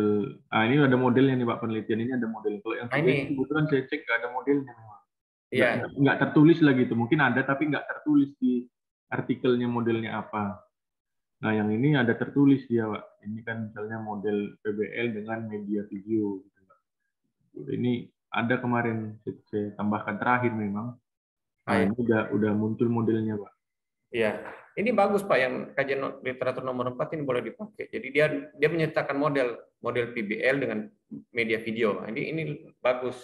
ini ada modelnya nih, Pak, penelitian ini ada model. Kalau yang ini kebetulan saya cek nggak ada modelnya memang. Iya. Nggak tertulis lagi itu. Mungkin ada tapi nggak tertulis di artikelnya modelnya apa. Nah, yang ini ada tertulis dia, Pak. Ini kan misalnya model PBL dengan media video. Gitu, Pak. Ini ada kemarin saya tambahkan terakhir memang. Nah, ini udah muncul modelnya, Pak. Iya. Ini bagus, Pak, yang kajian literatur nomor 4 ini boleh dipakai. Jadi dia menyertakan model PBL dengan media video. Ini bagus,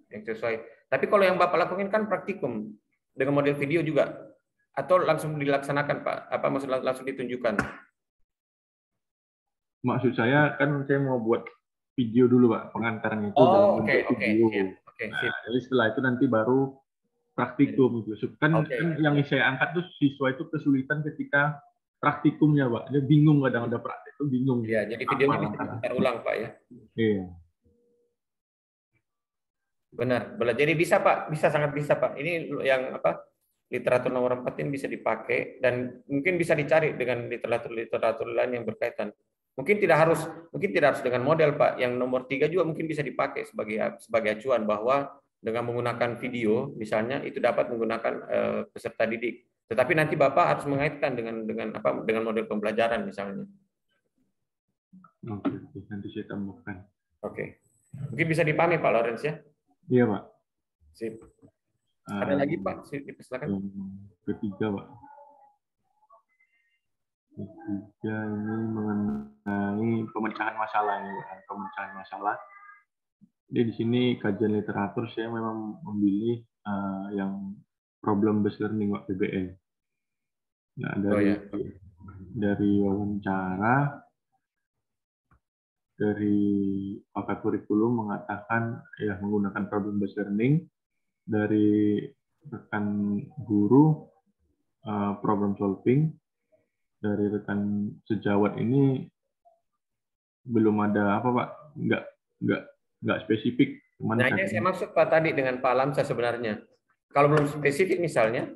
yang sesuai. Tapi kalau yang Bapak lakukan kan praktikum dengan model video juga, atau langsung dilaksanakan, Pak? Maksud langsung ditunjukkan? Maksud saya kan saya mau buat video dulu, Pak, pengantarnya itu. Oh, oke. Nah, jadi setelah itu nanti baru praktikum gitu. Kan yang saya angkat tuh siswa itu kesulitan ketika praktikumnya, Pak. Dia bingung kadang ada praktik itu bingung. Iya, jadi videonya bisa diputar ulang, Pak, ya. Iya. Benar. Jadi bisa, Pak. Sangat bisa, Pak. Ini yang literatur nomor 4 ini bisa dipakai dan mungkin bisa dicari dengan literatur lain yang berkaitan. Mungkin tidak harus dengan model, Pak. Yang nomor 3 juga mungkin bisa dipakai sebagai acuan bahwa dengan menggunakan video, misalnya itu dapat menggunakan peserta didik. Tetapi nanti Bapak harus mengaitkan dengan model pembelajaran misalnya. Oke, nanti saya tambahkan. Oke. Mungkin bisa dipahami, Pak Lawrence, ya? Iya, Pak. Sip. Ada lagi, Pak? Silakan. Ketiga, Pak. Ketiga ini mengenai pemecahan masalah ini, Pak. Pemecahan masalah. Jadi di sini kajian literatur saya memang memilih yang problem based learning Pak, PBL. Nah, dari wawancara dari pakar kurikulum mengatakan ya menggunakan problem based learning, dari rekan guru problem solving, dari rekan sejawat ini belum ada apa Pak, nggak spesifik. Nah, ini yang saya maksud Pak tadi dengan Pak Lamsa sebenarnya. Kalau belum spesifik misalnya,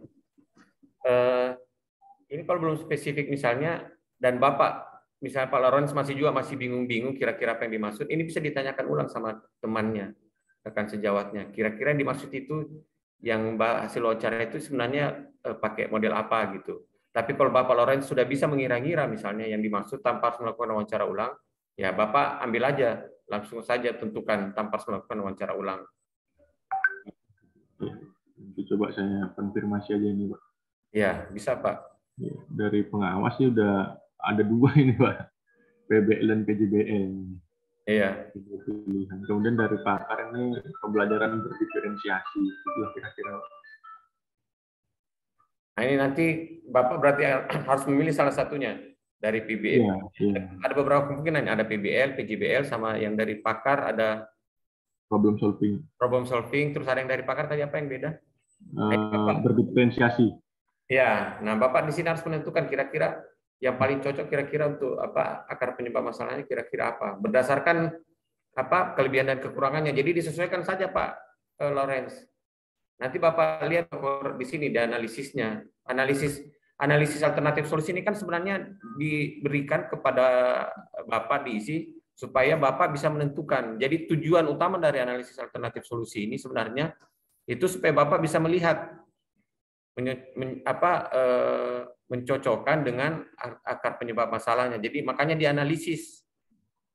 ini kalau belum spesifik misalnya, dan Bapak, misalnya Pak Lawrence masih bingung-bingung kira-kira apa yang dimaksud, ini bisa ditanyakan ulang sama temannya, rekan sejawatnya. Kira-kira yang dimaksud itu, yang hasil wawancara itu sebenarnya pakai model apa gitu. Tapi kalau Bapak Lawrence sudah bisa mengira-ngira misalnya yang dimaksud tanpa harus melakukan wawancara ulang, ya Bapak ambil aja, langsung saja tentukan tanpa harus melakukan wawancara ulang. Coba saya konfirmasi aja ini Pak. Ya, bisa Pak. Dari pengawas sih udah ada 2 ini Pak, PBL dan PJBL. Iya. Kemudian dari pakar ini pembelajaran berdiferensiasi, itulah kira-kira. Nah ini nanti Bapak berarti harus memilih salah satunya dari PBL. Iya, iya. Ada beberapa kemungkinan, ada PBL, PJBL, sama yang dari pakar ada problem solving. Problem solving, terus ada yang dari pakar tadi apa yang beda? Berdiferensiasi. Ya, nah Bapak di sini harus menentukan kira-kira yang paling cocok kira-kira untuk apa akar penyebab masalahnya kira-kira apa. Berdasarkan apa kelebihan dan kekurangannya. Jadi disesuaikan saja Pak Lawrence. Nanti Bapak lihat di sini di analisisnya. Analisis alternatif solusi ini kan sebenarnya diberikan kepada Bapak diisi supaya Bapak bisa menentukan. Jadi tujuan utama dari analisis alternatif solusi ini sebenarnya itu supaya Bapak bisa melihat mencocokkan dengan akar penyebab masalahnya. Jadi makanya dianalisis.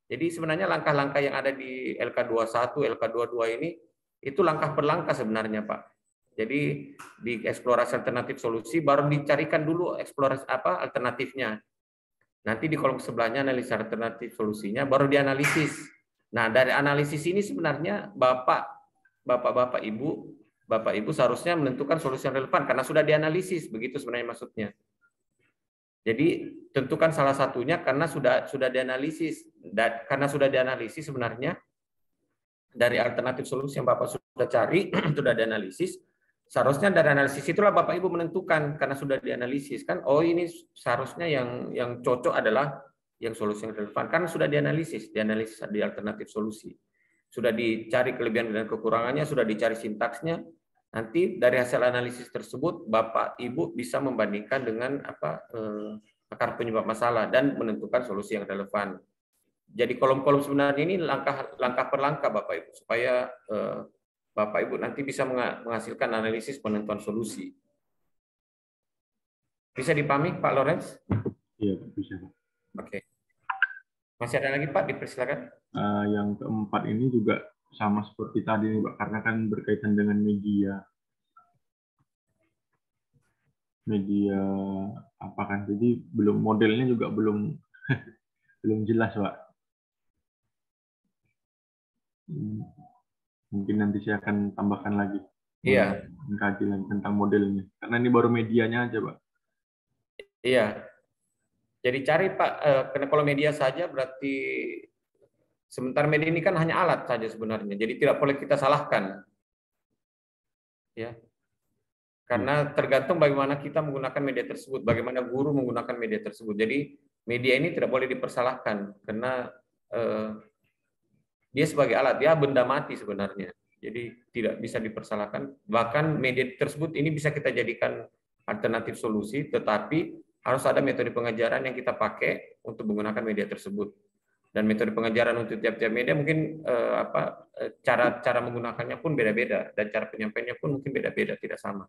Jadi sebenarnya langkah-langkah yang ada di LK21, LK22 ini itu langkah per langkah sebenarnya Pak. Jadi di eksplorasi alternatif solusi baru dicarikan dulu eksplorasi apa alternatifnya. Nanti di kolom sebelahnya analisis alternatif solusinya baru dianalisis. Nah, dari analisis ini sebenarnya Bapak Ibu seharusnya menentukan solusi yang relevan karena sudah dianalisis, begitu sebenarnya maksudnya. Jadi tentukan salah satunya karena sudah dianalisis. Dan karena sudah dianalisis sebenarnya dari alternatif solusi yang Bapak sudah cari sudah dianalisis. Seharusnya dari analisis itulah Bapak Ibu menentukan karena sudah dianalisis kan. Oh ini seharusnya yang cocok adalah yang solusi yang relevan karena sudah dianalisis di alternatif solusi. Sudah dicari kelebihan dan kekurangannya, sudah dicari sintaksnya. Nanti dari hasil analisis tersebut Bapak Ibu bisa membandingkan dengan akar penyebab masalah dan menentukan solusi yang relevan. Jadi kolom-kolom sebenarnya ini langkah per langkah Bapak Ibu supaya Bapak Ibu nanti bisa menghasilkan analisis penentuan solusi. Bisa dipahami Pak Lawrence? Iya, bisa. Oke. Masih ada lagi Pak, dipersilakan. Yang keempat ini juga sama seperti tadi nih Pak, karena kan berkaitan dengan media apa kan, jadi belum modelnya juga belum belum jelas Pak. Mungkin nanti saya akan tambahkan lagi. Iya. Mengkaji lagi tentang modelnya, karena ini baru medianya aja Pak. Iya. Jadi cari Pak, karena kalau media saja berarti sementara media ini kan hanya alat saja sebenarnya, jadi tidak boleh kita salahkan. Ya. Karena tergantung bagaimana kita menggunakan media tersebut, bagaimana guru menggunakan media tersebut. Jadi media ini tidak boleh dipersalahkan karena dia sebagai alat, dia benda mati sebenarnya. Jadi tidak bisa dipersalahkan. Bahkan media tersebut ini bisa kita jadikan alternatif solusi, tetapi harus ada metode pengajaran yang kita pakai untuk menggunakan media tersebut. Dan metode pengajaran untuk tiap-tiap media mungkin cara menggunakannya pun beda-beda dan cara penyampaiannya pun mungkin beda-beda, tidak sama.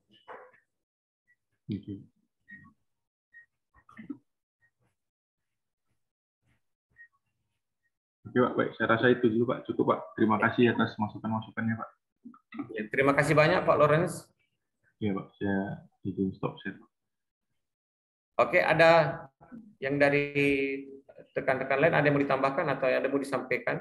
Oke Pak, baik. Saya rasa itu dulu Pak, cukup Pak. Terima kasih atas masukan-masukannya Pak. Ya, terima kasih banyak Pak Lawrence. Iya Pak, saya izin stop share. Oke, ada yang dari rekan-rekan lain ada yang mau ditambahkan atau ada yang mau disampaikan?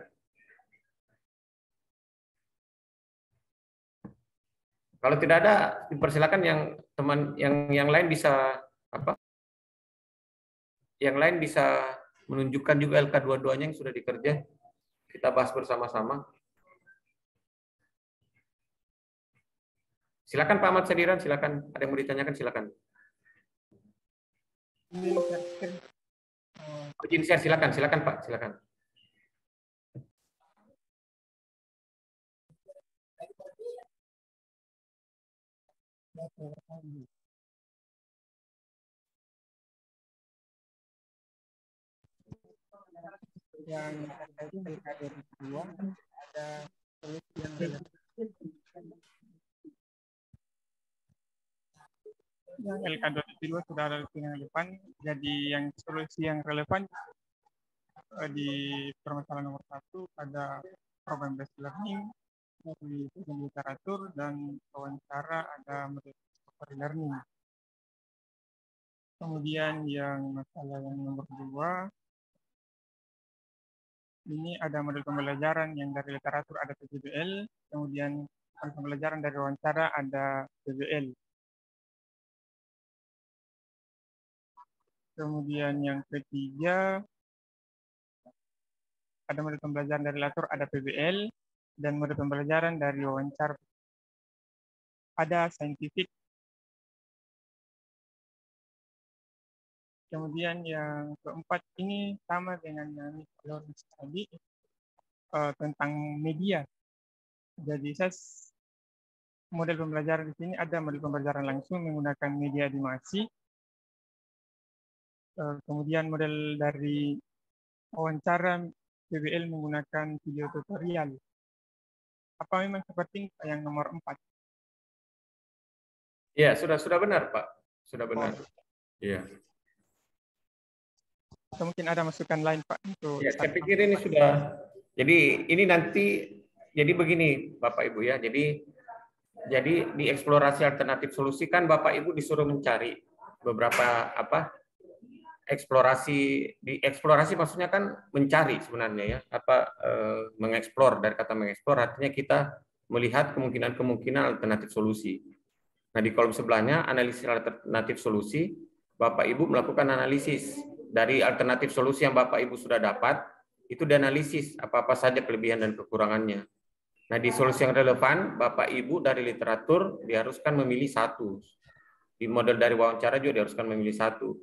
Kalau tidak ada, dipersilakan yang teman yang lain bisa apa? Yang lain bisa menunjukkan juga LK22-nya yang sudah dikerja. Kita bahas bersama-sama. Silakan Pak Ahmad Sadiran, silakan. Ada yang mau ditanyakan, silakan. Izin share, silakan Pak, silakan. Yang LK22 ada solusi yang relevan. Yang LK22 sudah ada solusi yang relevan, jadi yang solusi yang relevan di permasalahan nomor 1 ada program based learning, dari literatur, dan wawancara ada model discovery learning. Kemudian yang masalah yang nomor 2, ini ada model pembelajaran yang dari literatur ada PJBL, kemudian model pembelajaran dari wawancara ada PBL. Kemudian yang ketiga, ada model pembelajaran dari literatur ada PBL, dan model pembelajaran dari wawancara ada scientific. Kemudian yang keempat ini sama dengan yang Lawrence tadi, tentang media. Jadi model pembelajaran di sini ada model pembelajaran langsung menggunakan media animasi. Kemudian model dari wawancara PBL menggunakan video tutorial. Apa memang seperti yang nomor 4? Ya, sudah benar Pak. Sudah benar. Iya. Mungkin ada masukan lain Pak untuk ya, saya pikir ini sudah. Jadi ini nanti jadi begini Bapak Ibu ya. Jadi di eksplorasi alternatif solusi kan Bapak Ibu disuruh mencari beberapa eksplorasi maksudnya kan mencari sebenarnya ya, mengeksplor, dari kata mengeksplor artinya kita melihat kemungkinan alternatif solusi. Nah, di kolom sebelahnya analisis alternatif solusi, Bapak Ibu melakukan analisis dari alternatif solusi yang Bapak Ibu sudah dapat, itu dianalisis apa-apa saja kelebihan dan kekurangannya. Nah, di solusi yang relevan, Bapak Ibu dari literatur diharuskan memilih satu. Di model dari wawancara juga diharuskan memilih satu.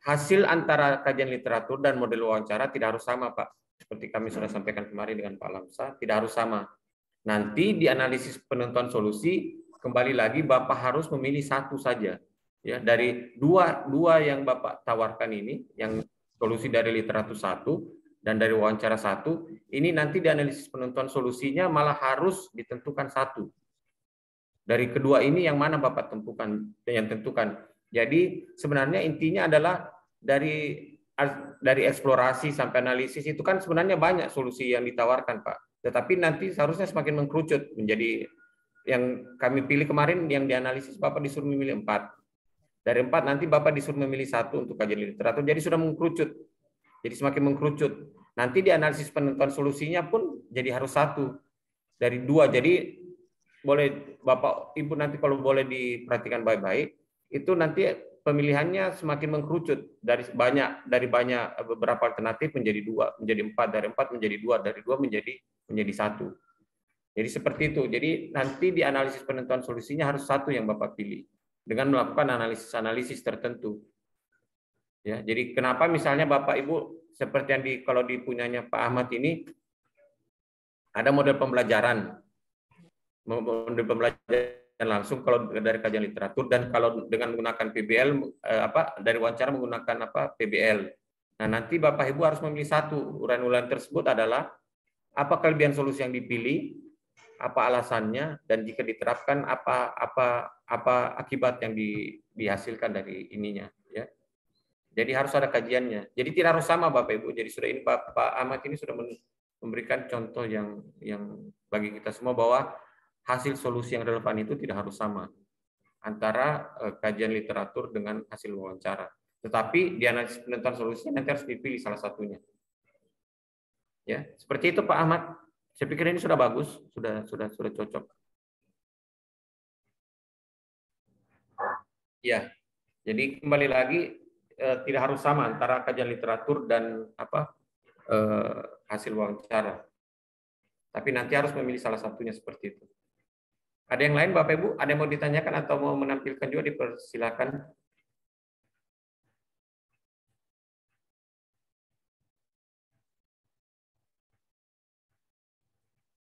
Hasil antara kajian literatur dan model wawancara tidak harus sama, Pak. Seperti kami sudah sampaikan kemarin dengan Pak Lamsa, tidak harus sama. Nanti di analisis penentuan solusi, kembali lagi Bapak harus memilih satu saja. Ya, dari dua yang Bapak tawarkan ini, yang solusi dari literatur 1 dan dari wawancara 1, ini nanti di analisis penentuan solusinya malah harus ditentukan satu. Dari kedua ini yang mana Bapak tentukan. Jadi sebenarnya intinya adalah dari eksplorasi sampai analisis itu kan sebenarnya banyak solusi yang ditawarkan, Pak. Tetapi nanti seharusnya semakin mengkerucut menjadi yang kami pilih kemarin, yang dianalisis Bapak disuruh memilih 4. Dari 4 nanti Bapak disuruh memilih 1 untuk kajian literatur. Jadi sudah mengkerucut. Jadi semakin mengkerucut. Nanti di analisis penentuan solusinya pun jadi harus 1 dari 2. Jadi boleh Bapak Ibu nanti kalau boleh diperhatikan baik-baik, itu nanti pemilihannya semakin mengkerucut dari banyak beberapa alternatif menjadi 2, menjadi 4, dari 4 menjadi 2, dari 2 menjadi 1. Jadi seperti itu. Jadi nanti di analisis penentuan solusinya harus 1 yang Bapak pilih dengan melakukan analisis tertentu. Ya, jadi kenapa misalnya Bapak Ibu seperti yang kalau di punyanya Pak Ahmad ini ada model pembelajaran langsung kalau dari kajian literatur, dan kalau dengan menggunakan PBL dari wawancara menggunakan PBL. Nah, nanti Bapak Ibu harus memilih satu. Uraian-uraian tersebut adalah apa kelebihan solusi yang dipilih, apa alasannya, dan jika diterapkan apa akibat yang dihasilkan dari ininya ya. Jadi harus ada kajiannya. Jadi tidak harus sama Bapak Ibu. Jadi sudah ini Pak Ahmad ini sudah memberikan contoh yang bagi kita semua bahwa hasil solusi yang relevan itu tidak harus sama antara kajian literatur dengan hasil wawancara. Tetapi di analisis penentuan solusi nanti harus dipilih salah satunya. Ya, seperti itu Pak Ahmad. Saya pikir ini sudah bagus, sudah cocok. Ya, jadi kembali lagi tidak harus sama antara kajian literatur dan hasil wawancara. Tapi nanti harus memilih salah satunya seperti itu. Ada yang lain Bapak Ibu? Ada yang mau ditanyakan atau mau menampilkan juga, dipersilakan.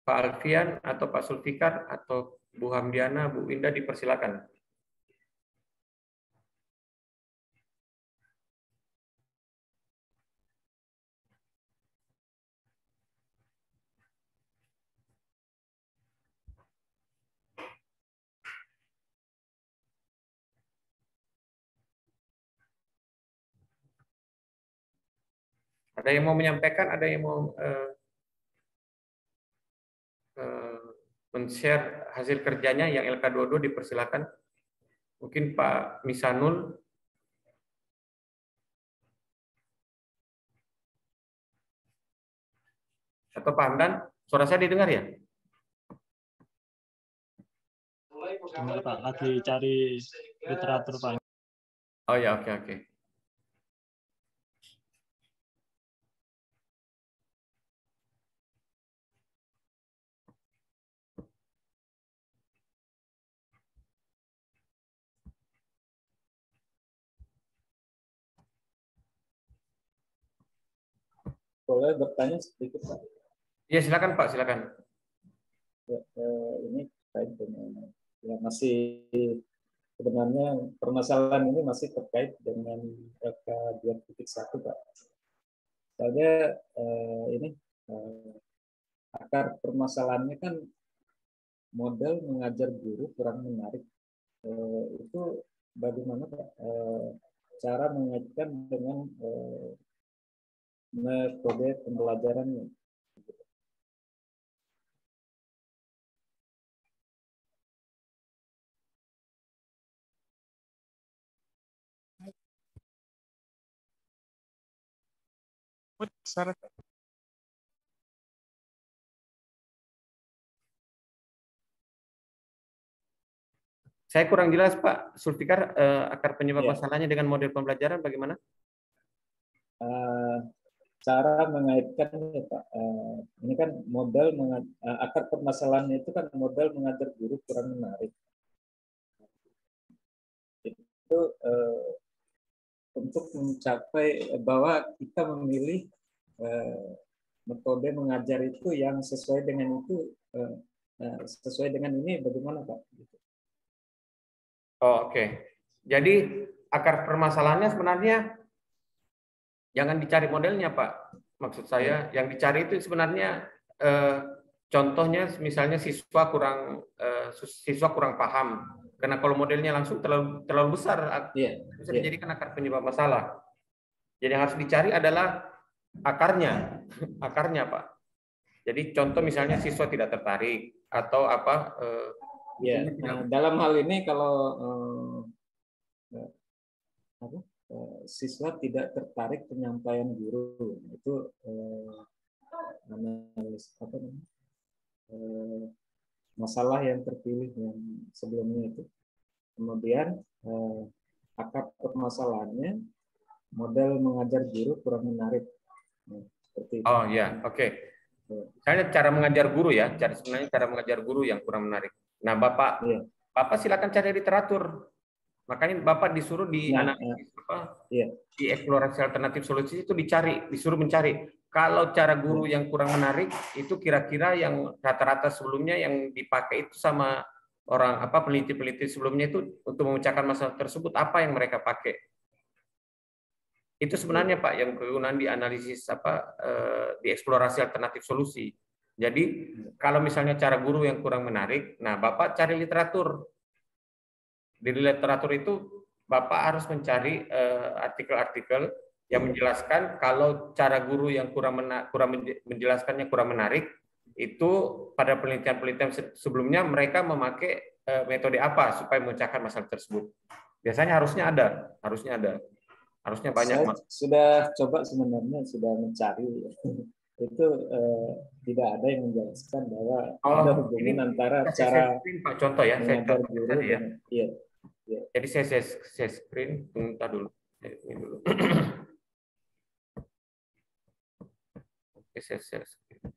Pak Alfian atau Pak Sulfikar atau Bu Hamdiana, Bu Indah, dipersilakan. Ada yang mau menyampaikan, ada yang mau men-share hasil kerjanya yang LK22, dipersilakan. Mungkin Pak Misanul. Atau Pak Hamdan, suara saya didengar ya? Dengar Pak, lagi cari literatur Pak. Oh ya, oke. Boleh bertanya sedikit Pak? Iya, silakan Pak, silakan. Ini terkait dengan ya masih sebenarnya permasalahan ini masih terkait dengan LK 2.1 Pak. Soalnya ini akar permasalahannya kan model mengajar guru kurang menarik. Itu bagaimana Pak cara mengaitkan dengan metode pembelajarannya? Syarat. Saya kurang jelas Pak Sulfikar, akar penyebab masalahnya dengan model pembelajaran bagaimana? Cara mengaitkannya Pak, ini kan model akar permasalahannya itu kan model mengajar guru kurang menarik. Itu untuk mencapai bahwa kita memilih metode mengajar itu yang sesuai dengan itu, sesuai dengan ini bagaimana Pak? Oh, oke. Jadi akar permasalahannya sebenarnya jangan dicari modelnya Pak. Maksud saya yang dicari itu sebenarnya contohnya misalnya siswa kurang paham. Karena kalau modelnya langsung terlalu besar, bisa dijadikan akar penyebab masalah. Jadi yang harus dicari adalah akarnya, Pak. Jadi contoh misalnya siswa tidak tertarik atau apa? Dalam hal ini kalau siswa tidak tertarik penyampaian guru, itu masalah yang terpilih yang sebelumnya itu. Kemudian akar permasalahannya model mengajar guru kurang menarik. Seperti itu. Oh ya, oke. Misalnya cara mengajar guru ya, sebenarnya cara mengajar guru yang kurang menarik. Nah, Bapak silakan cari literatur. Makanya Bapak disuruh di di eksplorasi alternatif solusi itu disuruh mencari. Kalau cara guru yang kurang menarik itu kira-kira yang rata-rata sebelumnya yang dipakai itu sama orang peneliti-peneliti sebelumnya itu untuk memecahkan masalah tersebut apa yang mereka pakai. Itu sebenarnya Pak yang kegunaan di analisis di eksplorasi alternatif solusi. Jadi kalau misalnya cara guru yang kurang menarik, nah Bapak cari literatur. Di literatur itu Bapak harus mencari artikel-artikel yang menjelaskan kalau cara guru yang menjelaskannya kurang menarik, itu pada penelitian-penelitian sebelumnya mereka memakai metode apa supaya memecahkan masalah tersebut. Biasanya harusnya ada. Harusnya banyak. Saya sudah coba sebenarnya sudah mencari itu tidak ada yang menjelaskan bahwa ada hubungan antara cara Pak contoh ya, mengajar guru dan Jadi saya screen, tunggu dulu. Ini dulu. Oke, saya screen.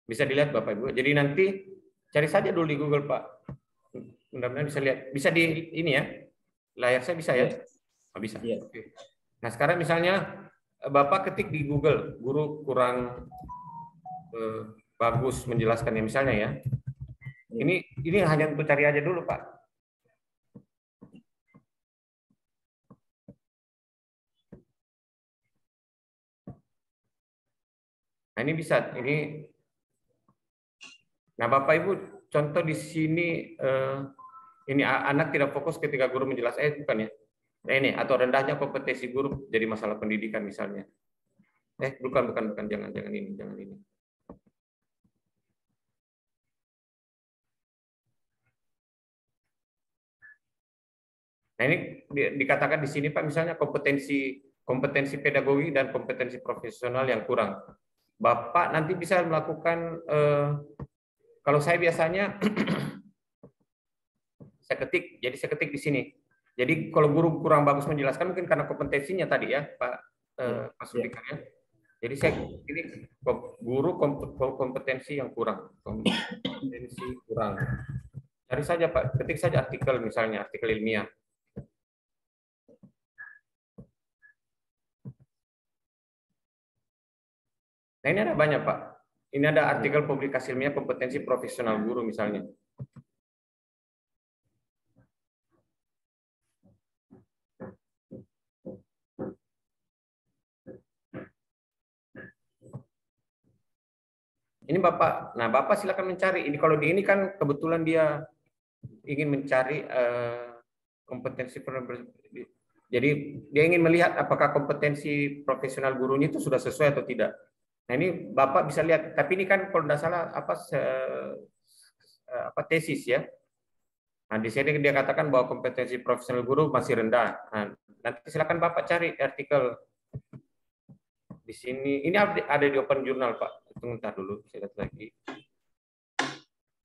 Bisa dilihat Bapak Ibu. Jadi nanti cari saja dulu di Google Pak. Mudah-mudahan bisa lihat. Bisa di ini ya. Layar saya bisa ya? Oh, bisa. Iya. Oke. Nah sekarang misalnya Bapak ketik di Google, guru kurang bagus menjelaskannya misalnya ya. Ini hanya untuk cari aja dulu Pak. Nah ini bisa. Nah Bapak Ibu contoh di sini ini anak tidak fokus ketika guru menjelaskan. Bukan ya? Nah ini atau rendahnya kompetensi guru jadi masalah pendidikan misalnya. Bukan, jangan ini. Nah ini dikatakan di sini Pak misalnya kompetensi pedagogi dan kompetensi profesional yang kurang. Bapak nanti bisa melakukan kalau saya biasanya saya ketik di sini. Jadi kalau guru kurang bagus menjelaskan mungkin karena kompetensinya tadi ya Pak Sulfikar ya. Jadi saya ini guru kompetensi yang kurang, kompetensi kurang. Cari saja Pak, ketik saja artikel misalnya artikel ilmiah. Nah ini ada banyak Pak. Ini ada artikel publikasi ilmiah kompetensi profesional guru misalnya. Ini Bapak, nah Bapak silakan mencari. Ini kalau di ini kan kebetulan dia ingin mencari kompetensi. Jadi dia ingin melihat apakah kompetensi profesional gurunya itu sudah sesuai atau tidak. Nah ini Bapak bisa lihat, tapi ini kan kalau tidak salah tesis ya. Nah di sini dia katakan bahwa kompetensi profesional guru masih rendah. Nah, nanti silakan Bapak cari artikel di sini. Ini ada di Open Journal Pak. Sebentar dulu, saya lihat lagi.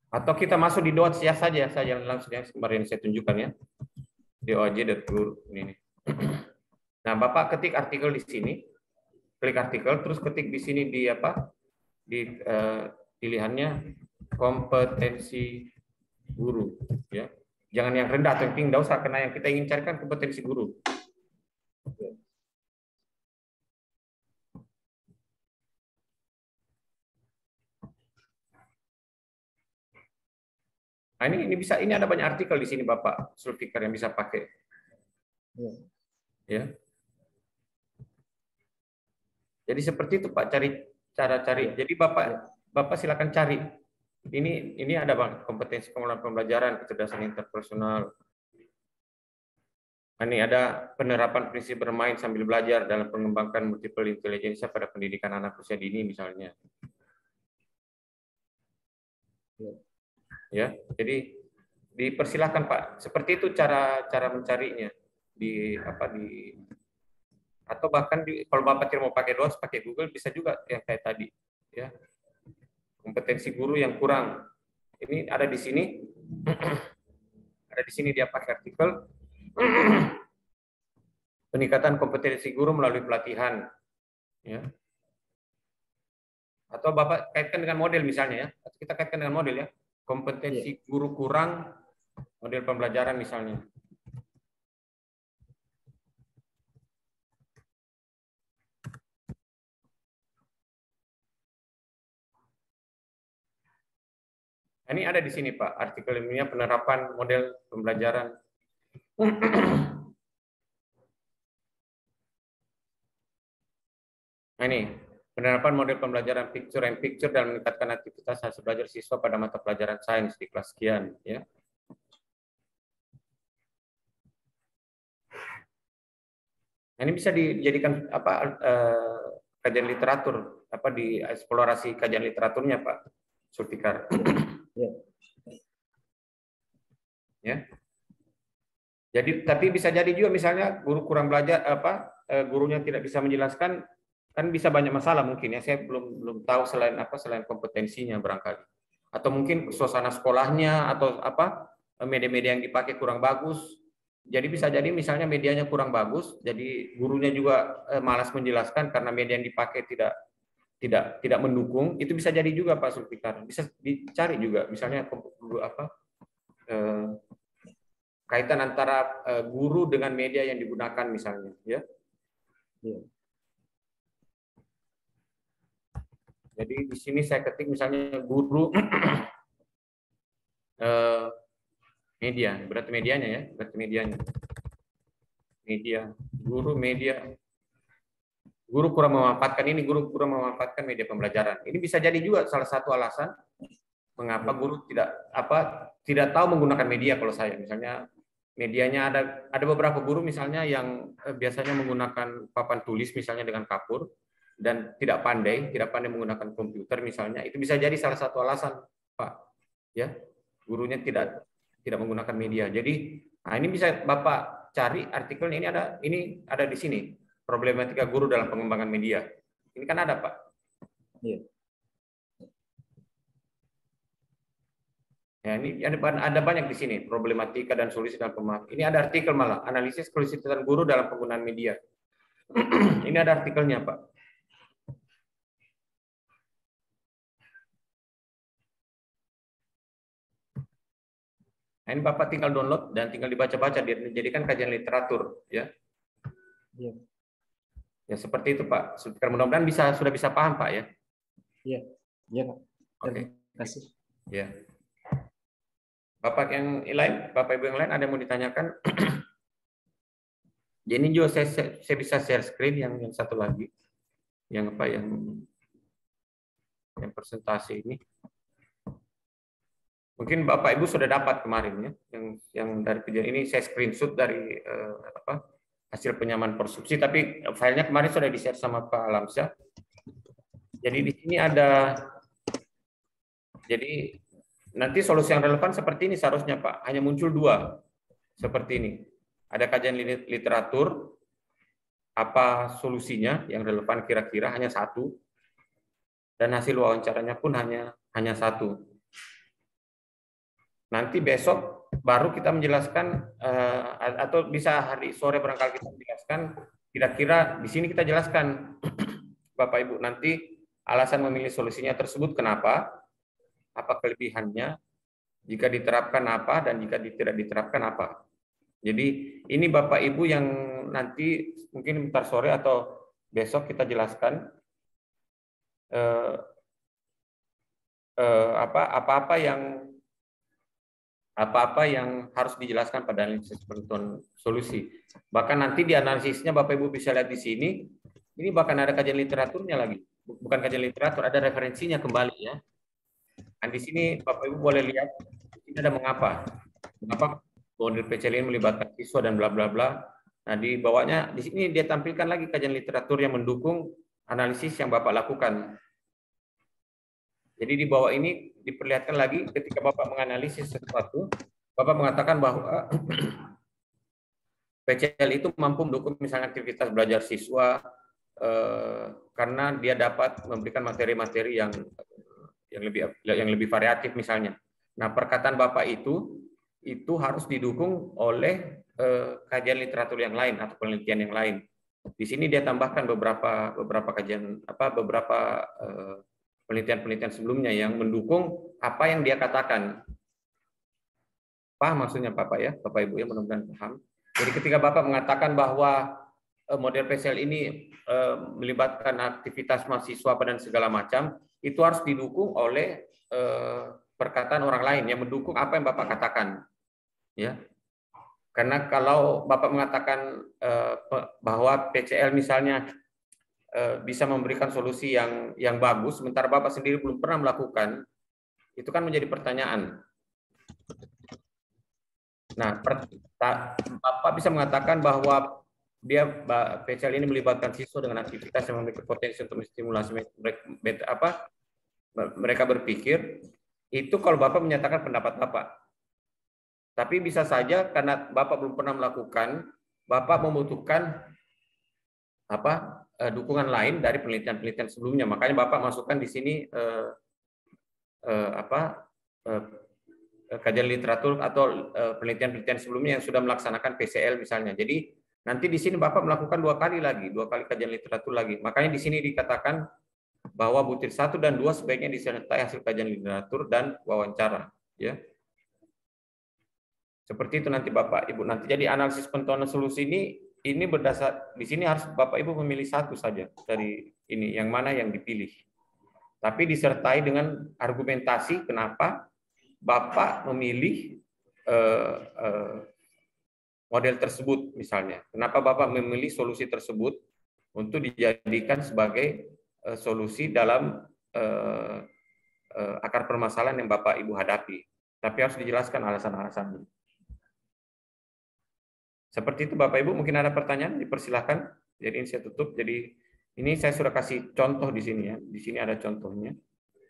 Atau kita masuk di DOAJ saja, saya langsung yang kemarin saya tunjukkan ya. DOAJ.guru ini. Nah Bapak ketik artikel di sini. Klik artikel, terus ketik di sini di pilihannya kompetensi guru, ya. Jangan yang rendah atau yang tinggi, tidak usah, karena yang kita ingin carikan kompetensi guru. Nah ini bisa, ini ada banyak artikel di sini Bapak Sulfikar yang bisa pakai, ya. Jadi seperti itu Pak, cara cari. Jadi Bapak silakan cari. Ini ada Bang, kompetensi pengelolaan pembelajaran, kecerdasan interpersonal. Ini ada penerapan prinsip bermain sambil belajar dalam mengembangkan multiple intelligence pada pendidikan anak usia dini misalnya. Ya, jadi dipersilahkan Pak. Seperti itu cara mencarinya atau bahkan kalau Bapak tidak mau pakai DOAJ, pakai Google bisa juga yang kayak tadi ya. Kompetensi guru yang kurang. Ini ada di sini. Ada di sini dia pakai artikel peningkatan kompetensi guru melalui pelatihan ya. Atau Bapak kaitkan dengan model misalnya ya. Kita kaitkan dengan model ya. Kompetensi guru kurang model pembelajaran misalnya. Ini ada di sini Pak, artikel ilmiah penerapan model pembelajaran. Nah ini, penerapan model pembelajaran picture and picture dalam meningkatkan aktivitas hasil belajar siswa pada mata pelajaran sains di kelas sekian. Ya. Nah, ini bisa dijadikan kajian literatur, di eksplorasi kajian literaturnya Pak Sulfikar. Ya. Jadi tapi bisa jadi juga misalnya guru kurang belajar gurunya tidak bisa menjelaskan, kan bisa banyak masalah mungkin ya. Saya belum tahu selain kompetensinya barangkali. Atau mungkin suasana sekolahnya atau media-media yang dipakai kurang bagus. Jadi bisa jadi misalnya medianya kurang bagus, jadi gurunya juga malas menjelaskan karena media yang dipakai tidak mendukung. Itu bisa jadi juga Pak Sulfikar. Bisa dicari juga misalnya kaitan antara guru dengan media yang digunakan misalnya, ya. Jadi di sini saya ketik misalnya guru media, berarti medianya ya, berarti medianya. Media, guru media. Guru kurang memanfaatkan ini, guru kurang memanfaatkan media pembelajaran. Ini bisa jadi juga salah satu alasan mengapa guru tidak tahu menggunakan media. Kalau saya misalnya medianya ada beberapa guru misalnya yang biasanya menggunakan papan tulis misalnya dengan kapur dan tidak pandai menggunakan komputer misalnya, itu bisa jadi salah satu alasan Pak, ya, gurunya tidak menggunakan media. Jadi ini bisa Bapak cari artikelnya, ini ada di sini, problematika guru dalam pengembangan media. Ini kan ada Pak. Iya. Ya, ini ada banyak di sini problematika dan solusi dalam pemahaman. Ini ada artikel malah analisis kesulitan guru dalam penggunaan media. Ini ada artikelnya Pak. Nah, ini Bapak tinggal download dan tinggal dibaca-baca, dijadikan kajian literatur, ya. Iya. Ya seperti itu Pak. Mudah-mudahan sudah bisa paham Pak ya. Iya. Iya Pak. Oke. Terima kasih. Ya. Bapak yang lain, Bapak Ibu yang lain ada yang mau ditanyakan? Jadi juga saya bisa share screen yang satu lagi, yang presentasi ini. Mungkin Bapak Ibu sudah dapat kemarin ya, yang dari video ini saya screenshot dari hasil penyamaan persubsi, tapi filenya kemarin sudah di-share sama Pak Alamsyah. Jadi di sini jadi nanti solusi yang relevan seperti ini seharusnya Pak, hanya muncul 2 seperti ini. Ada kajian literatur, apa solusinya yang relevan kira-kira hanya 1, dan hasil wawancaranya pun hanya 1. Nanti besok baru kita menjelaskan atau bisa hari sore barangkali kita menjelaskan kira-kira di sini kita jelaskan Bapak Ibu nanti alasan memilih solusinya tersebut kenapa, apa kelebihannya, jika diterapkan apa dan jika tidak diterapkan apa. Jadi ini Bapak Ibu yang nanti mungkin bentar sore atau besok kita jelaskan apa-apa yang harus dijelaskan pada analisis penentuan solusi. Bahkan nanti di analisisnya Bapak Ibu bisa lihat di sini, ini bahkan ada kajian literaturnya lagi. Bukan kajian literatur, ada referensinya kembali ya. Dan di sini Bapak Ibu boleh lihat, ini ada mengapa model PCL ini melibatkan siswa dan bla bla bla. Nah, di bawahnya di sini dia tampilkan lagi kajian literatur yang mendukung analisis yang Bapak lakukan. Jadi di bawah ini diperlihatkan lagi ketika Bapak menganalisis sesuatu, Bapak mengatakan bahwa PCL itu mampu mendukung misalnya aktivitas belajar siswa karena dia dapat memberikan materi-materi yang lebih variatif misalnya. Nah, perkataan Bapak itu harus didukung oleh kajian literatur yang lain atau penelitian yang lain. Di sini dia tambahkan beberapa kajian beberapa penelitian-penelitian sebelumnya yang mendukung apa yang dia katakan. Paham maksudnya Bapak ya, Bapak Ibu ya, mudah-mudahan paham. Jadi ketika Bapak mengatakan bahwa model PCL ini melibatkan aktivitas mahasiswa dan segala macam, itu harus didukung oleh perkataan orang lain yang mendukung apa yang Bapak katakan. Ya. Karena kalau Bapak mengatakan bahwa PCL misalnya bisa memberikan solusi yang bagus, sementara Bapak sendiri belum pernah melakukan, itu kan menjadi pertanyaan. Nah, Bapak bisa mengatakan bahwa PCL ini melibatkan siswa dengan aktivitas yang memiliki potensi untuk menstimulasi mereka berpikir, itu kalau Bapak menyatakan pendapat Bapak. Tapi bisa saja karena Bapak belum pernah melakukan, Bapak membutuhkan dukungan lain dari penelitian-penelitian sebelumnya. Makanya Bapak masukkan di sini kajian literatur atau penelitian-penelitian sebelumnya yang sudah melaksanakan PCL misalnya. Jadi nanti di sini Bapak melakukan dua kali kajian literatur lagi. Makanya di sini dikatakan bahwa butir 1 dan 2 sebaiknya disertai hasil kajian literatur dan wawancara, ya. Seperti itu nanti Bapak Ibu. Nanti jadi analisis penentuan solusi ini berdasar di sini harus Bapak Ibu memilih satu saja dari ini, yang mana yang dipilih. Tapi disertai dengan argumentasi kenapa Bapak memilih model tersebut misalnya. Kenapa Bapak memilih solusi tersebut untuk dijadikan sebagai solusi dalam akar permasalahan yang Bapak Ibu hadapi. Tapi harus dijelaskan alasan-alasannya. Seperti itu Bapak Ibu, mungkin ada pertanyaan, dipersilahkan. Jadi ini saya tutup. Jadi ini saya sudah kasih contoh di sini ya. Di sini ada contohnya.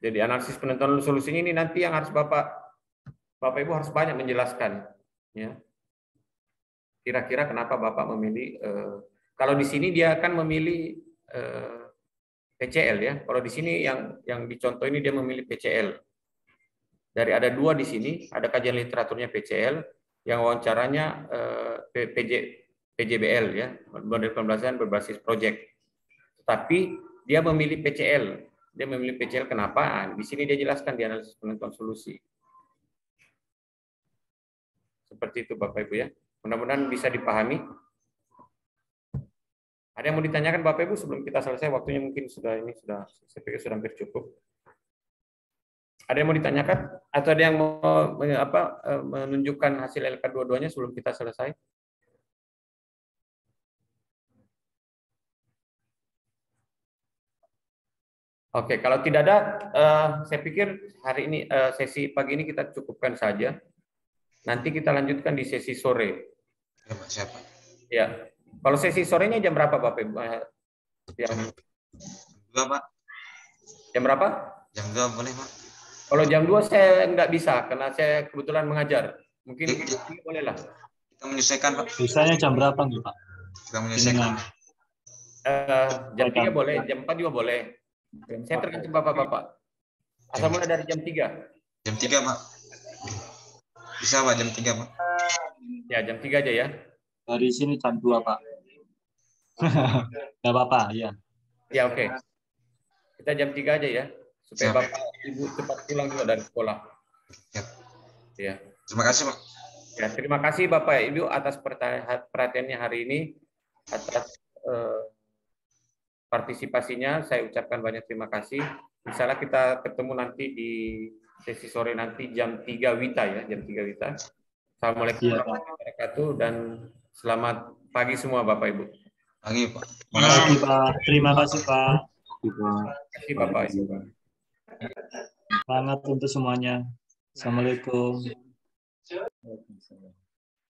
Jadi analisis penentuan solusinya ini nanti yang harus Bapak Ibu harus banyak menjelaskan ya. Kira-kira kenapa Bapak memilih kalau di sini dia akan memilih PCL ya. Kalau di sini yang dicontoh ini dia memilih PCL. Dari ada 2 di sini, ada kajian literaturnya PCL, yang wawancaranya PJBL ya, model pembelajaran berbasis proyek. Tapi dia memilih PCL. Dia memilih PCL kenapa? Di sini dia jelaskan di analisis penentuan solusi. Seperti itu Bapak Ibu ya. Mudah-mudahan bisa dipahami. Ada yang mau ditanyakan Bapak Ibu sebelum kita selesai? Waktunya mungkin sudah saya pikir sudah hampir cukup. Ada yang mau ditanyakan atau ada yang mau menunjukkan hasil LK dua-duanya sebelum kita selesai? Oke, kalau tidak ada, saya pikir hari ini sesi pagi ini kita cukupkan saja. Nanti kita lanjutkan di sesi sore. Siapa? Ya, kalau sesi sorenya jam berapa Bapak Ibu? Jam 2 Pak. Jam berapa? Jam 2 boleh Pak. Kalau jam 2 saya nggak bisa, karena saya kebetulan mengajar. Mungkin boleh lah. Kita menyesuaikan, Pak. Bisanya jam berapa nih, Pak? Kita menyesuaikan. Jam 3 boleh, jam 4 juga boleh. Saya tergantung Bapak-Bapak. Asal mulai dari jam 3. Jam 3, Pak. Bisa, Pak, jam 3, Pak. Ya, jam 3 aja ya. Dari sini jam 2, Pak. Nggak apa-apa, ya. Ya, oke. Kita jam 3 aja ya. Supaya Siap. Bapak Ibu cepat pulang juga dari sekolah. Siap. Ya. Terima kasih, Pak. Ya, terima kasih Bapak Ibu atas perhatiannya hari ini, atas partisipasinya. Saya ucapkan banyak terima kasih. Misalnya kita ketemu nanti di sesi sore nanti jam 3 WITA ya, jam 3 WITA. Assalamualaikum warahmatullahi wabarakatuh dan selamat pagi semua Bapak Ibu. Pagi, Pak. Terima kasih, Pak. Terima kasih, Pak. Terima kasih Bapak Ibu. Semangat untuk semuanya. Assalamualaikum.